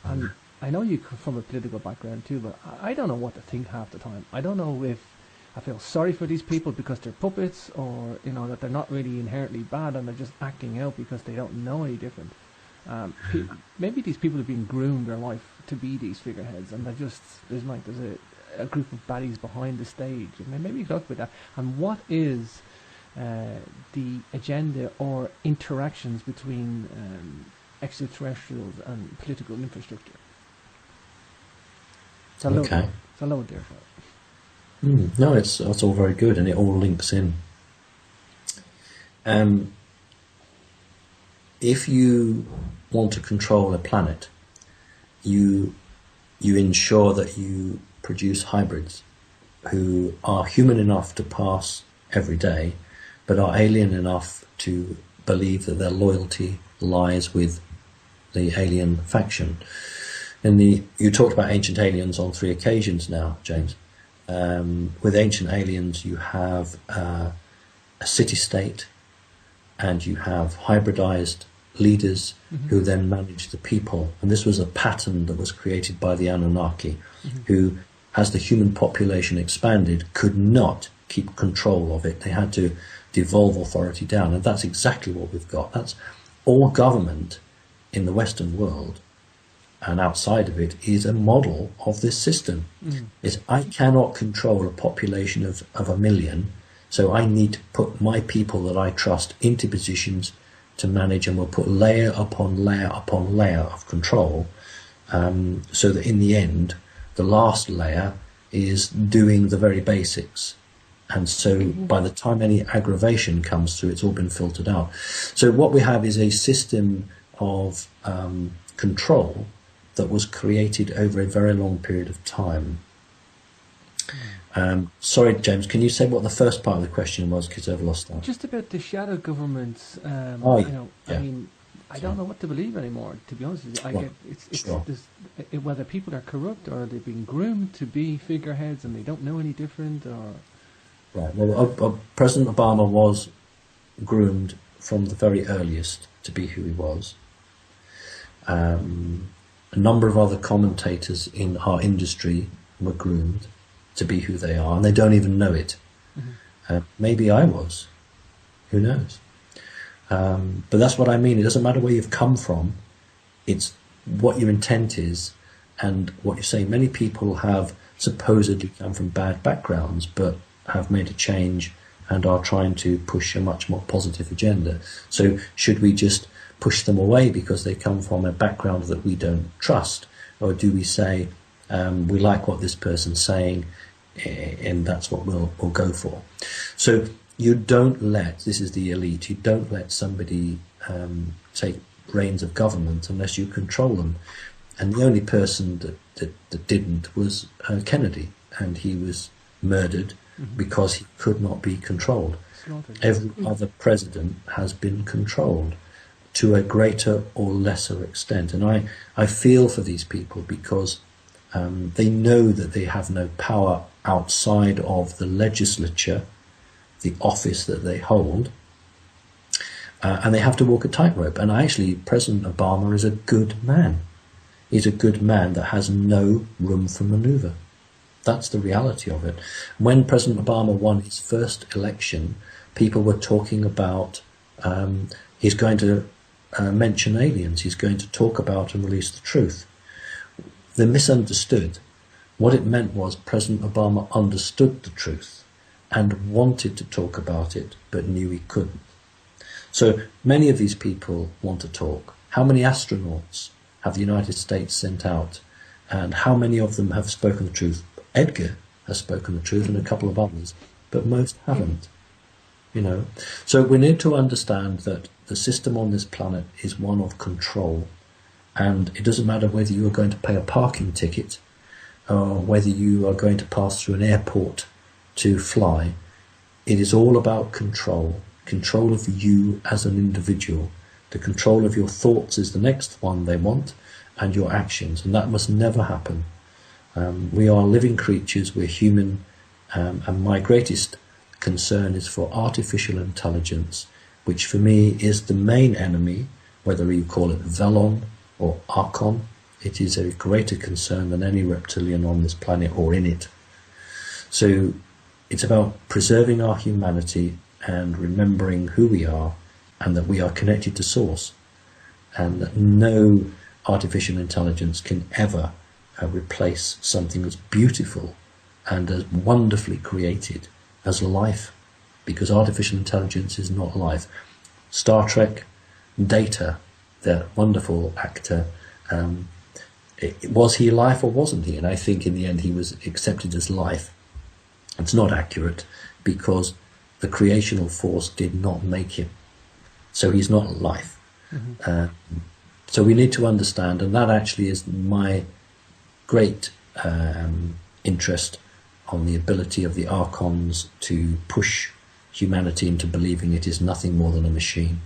and I know you come from a political background too, but I don't know what to think half the time. I don't know if I feel sorry for these people because they're puppets, or you know, that they're not really inherently bad and they're just acting out because they don't know any different. Maybe these people have been groomed their life to be these figureheads, and there's a group of baddies behind the stage. And maybe you talk about that. And what is the agenda or interactions between extraterrestrials and political infrastructure? It's a load, okay. It's a load there. No, it's all very good, and it all links in. If you want to control a planet, you ensure that you produce hybrids who are human enough to pass every day, but are alien enough to believe that their loyalty lies with the alien faction. You talked about ancient aliens on 3 occasions now, James. With ancient aliens, you have a city-state and you have hybridized leaders who then manage the people. And this was a pattern that was created by the Anunnaki, who, as the human population expanded, could not keep control of it. They had to devolve authority down, and that's exactly what we've got. That's all government in the Western world and outside of it is a model of this system. Is I cannot control a population of 1 million, so I need to put my people that I trust into positions to manage, and we'll put layer upon layer upon layer of control, so that in the end, the last layer is doing the very basics. And so by the time any aggravation comes through, it's all been filtered out. So what we have is a system of control that was created over a very long period of time. Sorry, James, can you say what the first part of the question was, because I've lost that? Just about the shadow governments. Yeah. I mean, I don't know what to believe anymore, to be honest with you. I get it's whether people are corrupt or they've been groomed to be figureheads and they don't know any different, or... Right. Well, President Obama was groomed from the very earliest to be who he was. A number of other commentators in our industry were groomed to be who they are, and they don't even know it. Maybe I was. Who knows? But that's what I mean. It doesn't matter where you've come from. It's what your intent is and what you're saying. Many people have supposedly come from bad backgrounds, but have made a change and are trying to push a much more positive agenda. So should we just push them away because they come from a background that we don't trust? Or do we say, we like what this person's saying, and that's what we'll go for? So you don't let, this is the elite, you don't let somebody take reins of government unless you control them. And the only person that didn't was Kennedy, and he was murdered because he could not be controlled. Every other president has been controlled to a greater or lesser extent. And I feel for these people because they know that they have no power outside of the legislature, the office that they hold, and they have to walk a tightrope. And actually, President Obama is a good man. He's a good man that has no room for maneuver. That's the reality of it. When President Obama won his first election, people were talking about he's going to mention aliens, he's going to talk about and release the truth. They misunderstood. What it meant was President Obama understood the truth and wanted to talk about it, but knew he couldn't. So many of these people want to talk. How many astronauts have the United States sent out? And how many of them have spoken the truth? Edgar has spoken the truth and a couple of others, but most haven't. So we need to understand that the system on this planet is one of control, and it doesn't matter whether you are going to pay a parking ticket or whether you are going to pass through an airport to fly. It is all about control of you as an individual. The control of your thoughts is the next one they want, and your actions, and that must never happen. We are living creatures, we're human, and my greatest concern is for artificial intelligence, which for me is the main enemy, whether you call it Velon or Archon. It is a greater concern than any reptilian on this planet or in it. So it's about preserving our humanity and remembering who we are and that we are connected to Source, and that no artificial intelligence can ever replace something as beautiful and as wonderfully created as life, because artificial intelligence is not life. Star Trek, Data, the wonderful actor, was he life or wasn't he? And I think in the end he was accepted as life. It's not accurate because the creational force did not make him, so he's not life. So we need to understand, and that actually is my great interest on the ability of the Archons to push humanity into believing it is nothing more than a machine.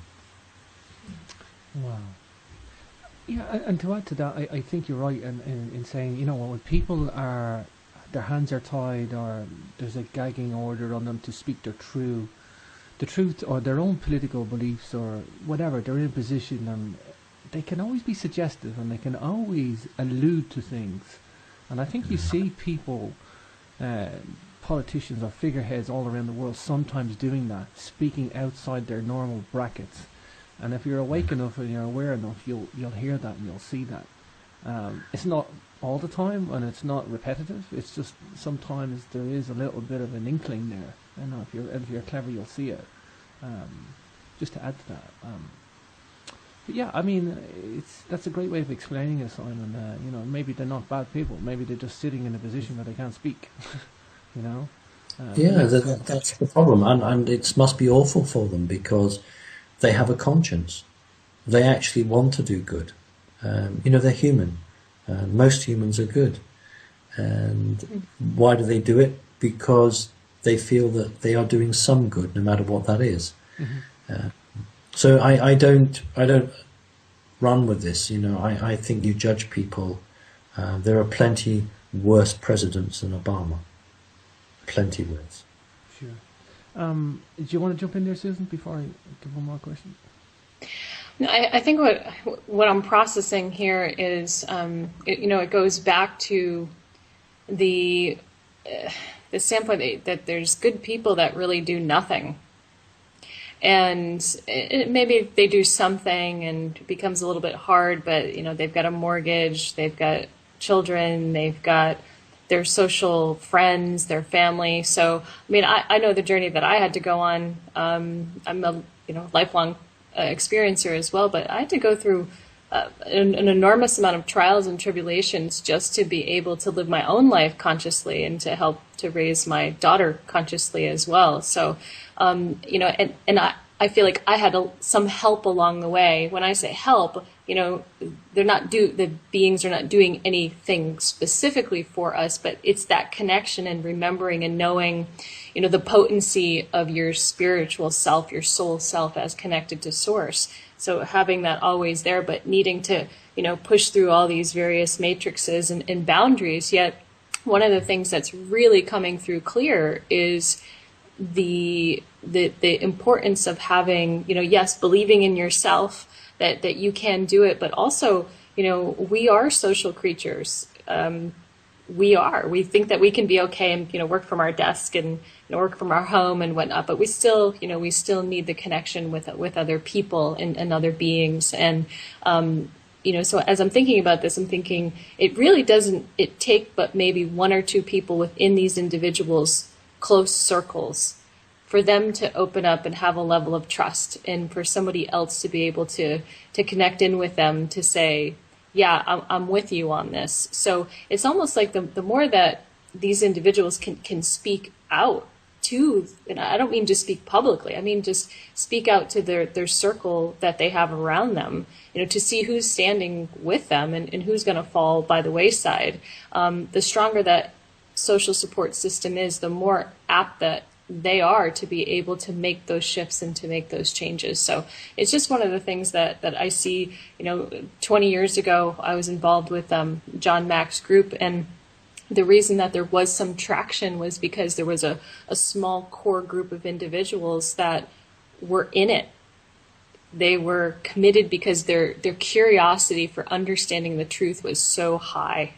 Wow. Yeah, and to add to that, I think you're right in saying, when people are, their hands are tied or there's a gagging order on them to speak their truth, the truth or their own political beliefs or whatever, they're in a position and they can always be suggestive and they can always allude to things. And I think you see people, politicians or figureheads all around the world sometimes doing that, speaking outside their normal brackets. And if you're awake enough and you're aware enough, you'll hear that and you'll see that. It's not all the time and it's not repetitive. It's just sometimes there is a little bit of an inkling there. I know if you're clever, you'll see it. Just to add to that. But yeah, I mean, that's a great way of explaining it, Simon. You know, maybe they're not bad people. Maybe they're just sitting in a position where they can't speak. You know. That's the problem, and it must be awful for them because they have a conscience. They actually want to do good. You know, they're human. Most humans are good. And why do they do it? Because they feel that they are doing some good, no matter what that is. Mm-hmm. So I don't run with this. You know, I think you judge people. There are plenty worse presidents than Obama. Plenty worse. Sure. Do you want to jump in there, Susan, before I give one more question? No, I think what I'm processing here is, it goes back to the standpoint that there's good people that really do nothing. And maybe they do something and it becomes a little bit hard, but, you know, they've got a mortgage, they've got children, they've got their social friends, their family. So, I mean, I know the journey that I had to go on. I'm a lifelong experiencer as well, but I had to go through an enormous amount of trials and tribulations just to be able to live my own life consciously and to help to raise my daughter consciously as well. So, I feel like I had some help along the way. When I say help, you know, the beings are not doing anything specifically for us, but it's that connection and remembering and knowing, you know, the potency of your spiritual self, your soul self as connected to source. So having that always there, but needing to, you know, push through all these various matrices and boundaries. Yet one of the things that's really coming through clear is the importance of having, you know, yes, believing in yourself that you can do it, but also, you know, we are social creatures. We think that we can be okay and, you know, work from our desk and, you know, work from our home and whatnot, but we still need the connection with other people and other beings. And, so as I'm thinking about this, I'm thinking it really doesn't take but maybe one or two people within these individuals' close circles for them to open up and have a level of trust, and for somebody else to be able to connect in with them to say, yeah, I'm with you on this. So it's almost like the more that these individuals can speak out to, and I don't mean just speak publicly, I mean just speak out to their circle that they have around them, you know, to see who's standing with them and who's going to fall by the wayside. The stronger that social support system is, the more apt that they are to be able to make those shifts and to make those changes. So it's just one of the things that I see. You know, 20 years ago, I was involved with John Mack's group, and the reason that there was some traction was because there was a small core group of individuals that were in it. They were committed because their curiosity for understanding the truth was so high.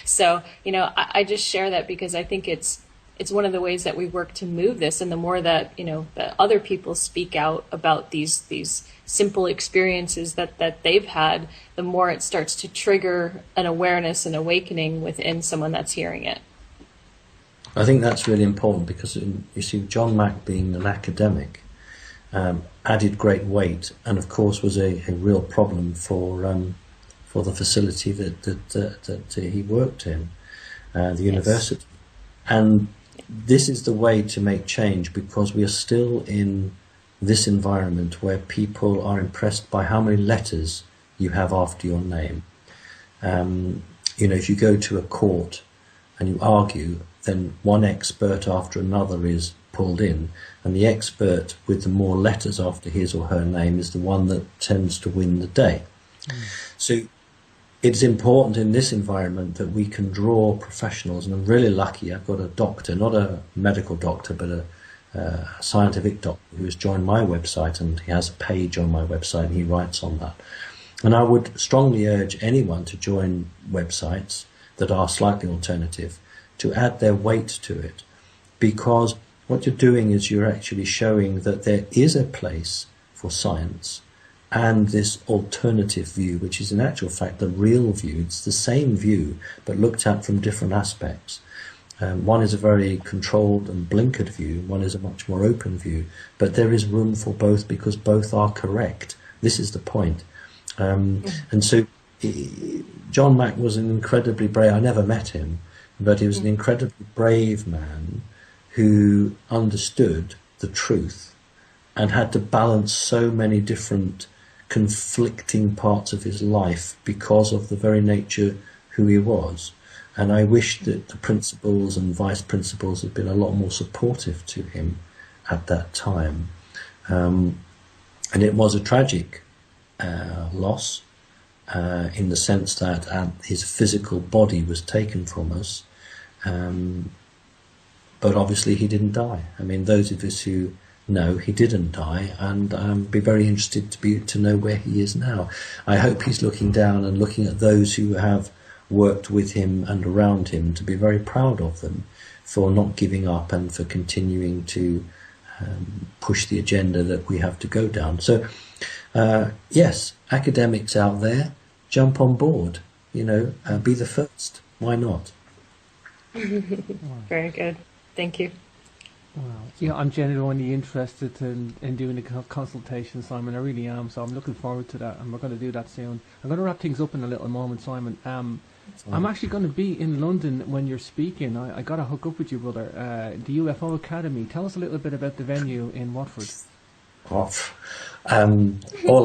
So, you know, I just share that because I think it's one of the ways that we work to move this. And the more that, you know, that other people speak out about these simple experiences that they've had, the more it starts to trigger an awareness and awakening within someone that's hearing it. I think that's really important because, you see, John Mack being an academic added great weight, and of course was a real problem for the facility that he worked in, the university. Yes. And this is the way to make change, because we are still in this environment where people are impressed by how many letters you have after your name. You know, if you go to a court and you argue, then one expert after another is pulled in, and the expert with the more letters after his or her name is the one that tends to win the day. So it's important in this environment that we can draw professionals, and I'm really lucky. I've got a doctor, not a medical doctor, but a scientific doctor who has joined my website, and he has a page on my website and he writes on that. And I would strongly urge anyone to join websites that are slightly alternative to add their weight to it, because what you're doing is you're actually showing that there is a place for science and this alternative view, which is in actual fact the real view. It's the same view, but looked at from different aspects. One is a very controlled and blinkered view, one is a much more open view, but there is room for both because both are correct. This is the point. And so John Mack was an incredibly brave, I never met him, but he was an incredibly brave man who understood the truth and had to balance so many different conflicting parts of his life because of the very nature who he was. And I wish that the principals and vice principals had been a lot more supportive to him at that time. And it was a tragic loss in the sense that his physical body was taken from us. But obviously he didn't die. I mean, those of us who know he didn't die, and be very interested to know where he is now. I hope he's looking down and looking at those who have worked with him and around him, to be very proud of them for not giving up and for continuing to push the agenda that we have to go down. So yes, academics out there, jump on board, be the first. Why not? Very good. Thank you. Wow. Yeah, I'm genuinely interested in doing a consultation, Simon. I really am. So I'm looking forward to that, and we're going to do that soon. I'm going to wrap things up in a little moment, Simon. I'm actually going to be in London when you're speaking. I got to hook up with you, brother. The UFO Academy. Tell us a little bit about the venue in Watford. All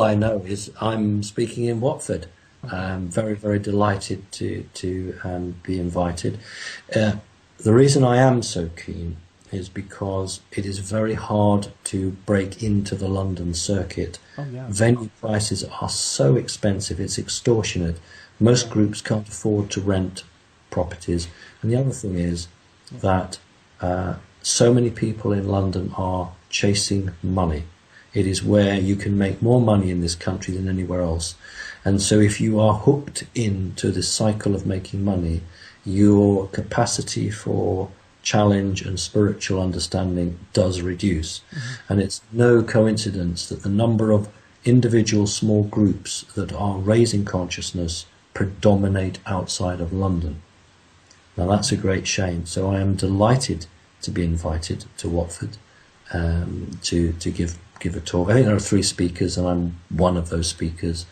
I know is I'm speaking in Watford. I'm very, very delighted to be invited. The reason I am so keen is because it is very hard to break into the London circuit. Oh, yeah. Venue prices are so expensive, it's extortionate. Most groups can't afford to rent properties. And the other thing is that so many people in London are chasing money. It is where you can make more money in this country than anywhere else. And so if you are hooked into this cycle of making money, your capacity for challenge and spiritual understanding does reduce. And it's no coincidence that the number of individual small groups that are raising consciousness predominate outside of London. Now that's a great shame. So I am delighted to be invited to Watford to give a talk. I think there are 3 speakers and I'm one of those speakers.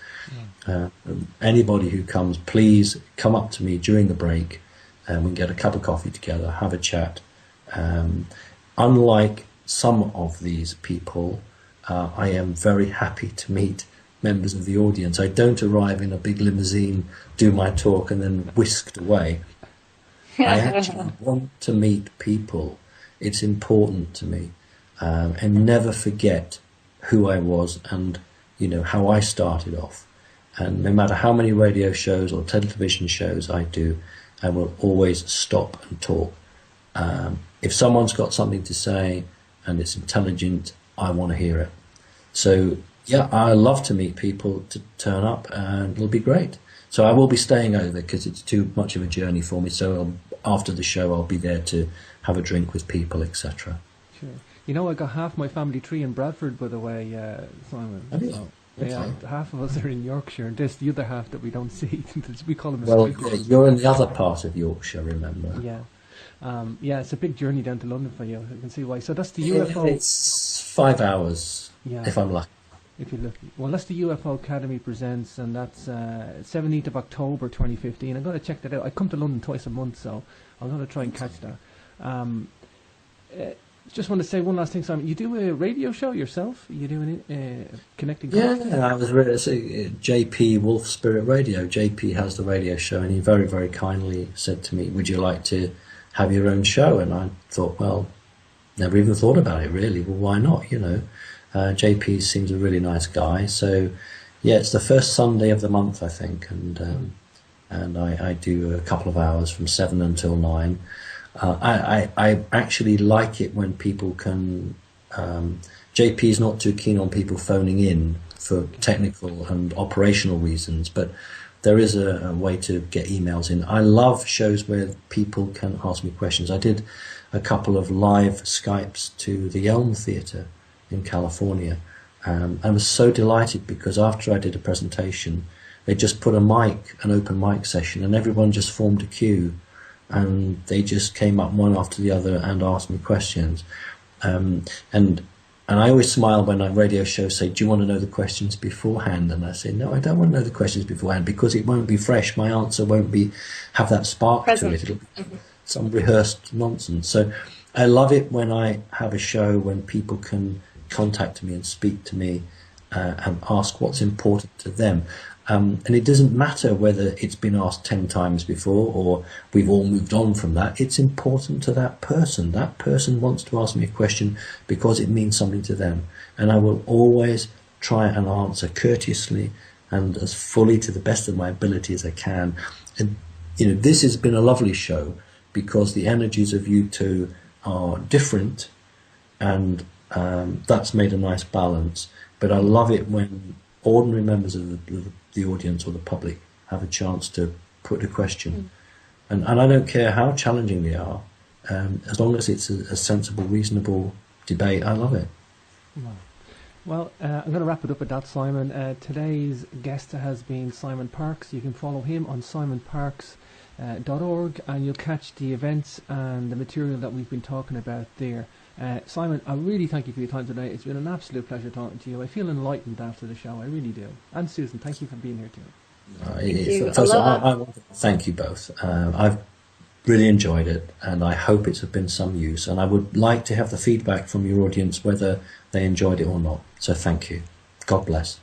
Anybody who comes, please come up to me during the break and we can get a cup of coffee together, have a chat. Unlike some of these people, I am very happy to meet members of the audience. I don't arrive in a big limousine, do my talk and then whisked away. I actually want to meet people. It's important to me. And never forget who I was and how I started off. And no matter how many radio shows or television shows I do, I will always stop and talk. If someone's got something to say and it's intelligent, I want to hear it. So yeah, I love to meet people to turn up, and it'll be great. So I will be staying over because it's too much of a journey for me. So after the show, I'll be there to have a drink with people, etc. Sure. I got half my family tree in Bradford, by the way, Simon. Oh, yeah. So, yeah, half of us are in Yorkshire, and this the other half that we don't see. We call them. Well, you're in the other part of Yorkshire, remember? Yeah. It's a big journey down to London for you. I can see why. So that's the UFO. It's 5 hours, if I'm lucky. If you're lucky. Well, that's the UFO Academy Presents, and that's 17th of October 2015. I'm going to check that out. I come to London twice a month, so I'm going to try and catch that. Just want to say one last thing, Simon. You do a radio show yourself? You doing Connecting? Yeah, I was JP Wolf Spirit Radio. JP has the radio show, and he very, very kindly said to me, "Would you like to have your own show?" And I thought, well, never even thought about it really. Well, why not? JP seems a really nice guy. So, yeah, it's the first Sunday of the month, I think, and I do a couple of hours from 7 until 9. I actually like it when people can. JP is not too keen on people phoning in for technical and operational reasons, but there is a way to get emails in. I love shows where people can ask me questions. I did a couple of live Skypes to the Elm Theatre in California. I was so delighted because after I did a presentation, they just put an open mic session, and everyone just formed a queue, and they just came up one after the other and asked me questions. And I always smile when radio shows say, do you want to know the questions beforehand? And I say, no, I don't want to know the questions beforehand because it won't be fresh. My answer won't have that spark to it. It'll be some rehearsed nonsense. So I love it when I have a show when people can contact me and speak to me and ask what's important to them. And it doesn't matter whether it's been asked 10 times before or we've all moved on from that. It's important to that person. That person wants to ask me a question because it means something to them. And I will always try and answer courteously and as fully to the best of my ability as I can. And, this has been a lovely show because the energies of you two are different, and that's made a nice balance. But I love it when ordinary members of the audience or the public have a chance to put a question. And I don't care how challenging they are, as long as it's a sensible, reasonable debate, I love it. Well, I'm going to wrap it up with that, Simon. Today's guest has been Simon Parkes. You can follow him on simonparkes.org, and you'll catch the events and the material that we've been talking about there. Simon, I really thank you for your time today. It's been an absolute pleasure talking to you. I feel enlightened after the show. I really do. And Susan, thank you for being here too. I want to thank you both. I've really enjoyed it, and I hope it's been some use. And I would like to have the feedback from your audience whether they enjoyed it or not. So thank you. God bless.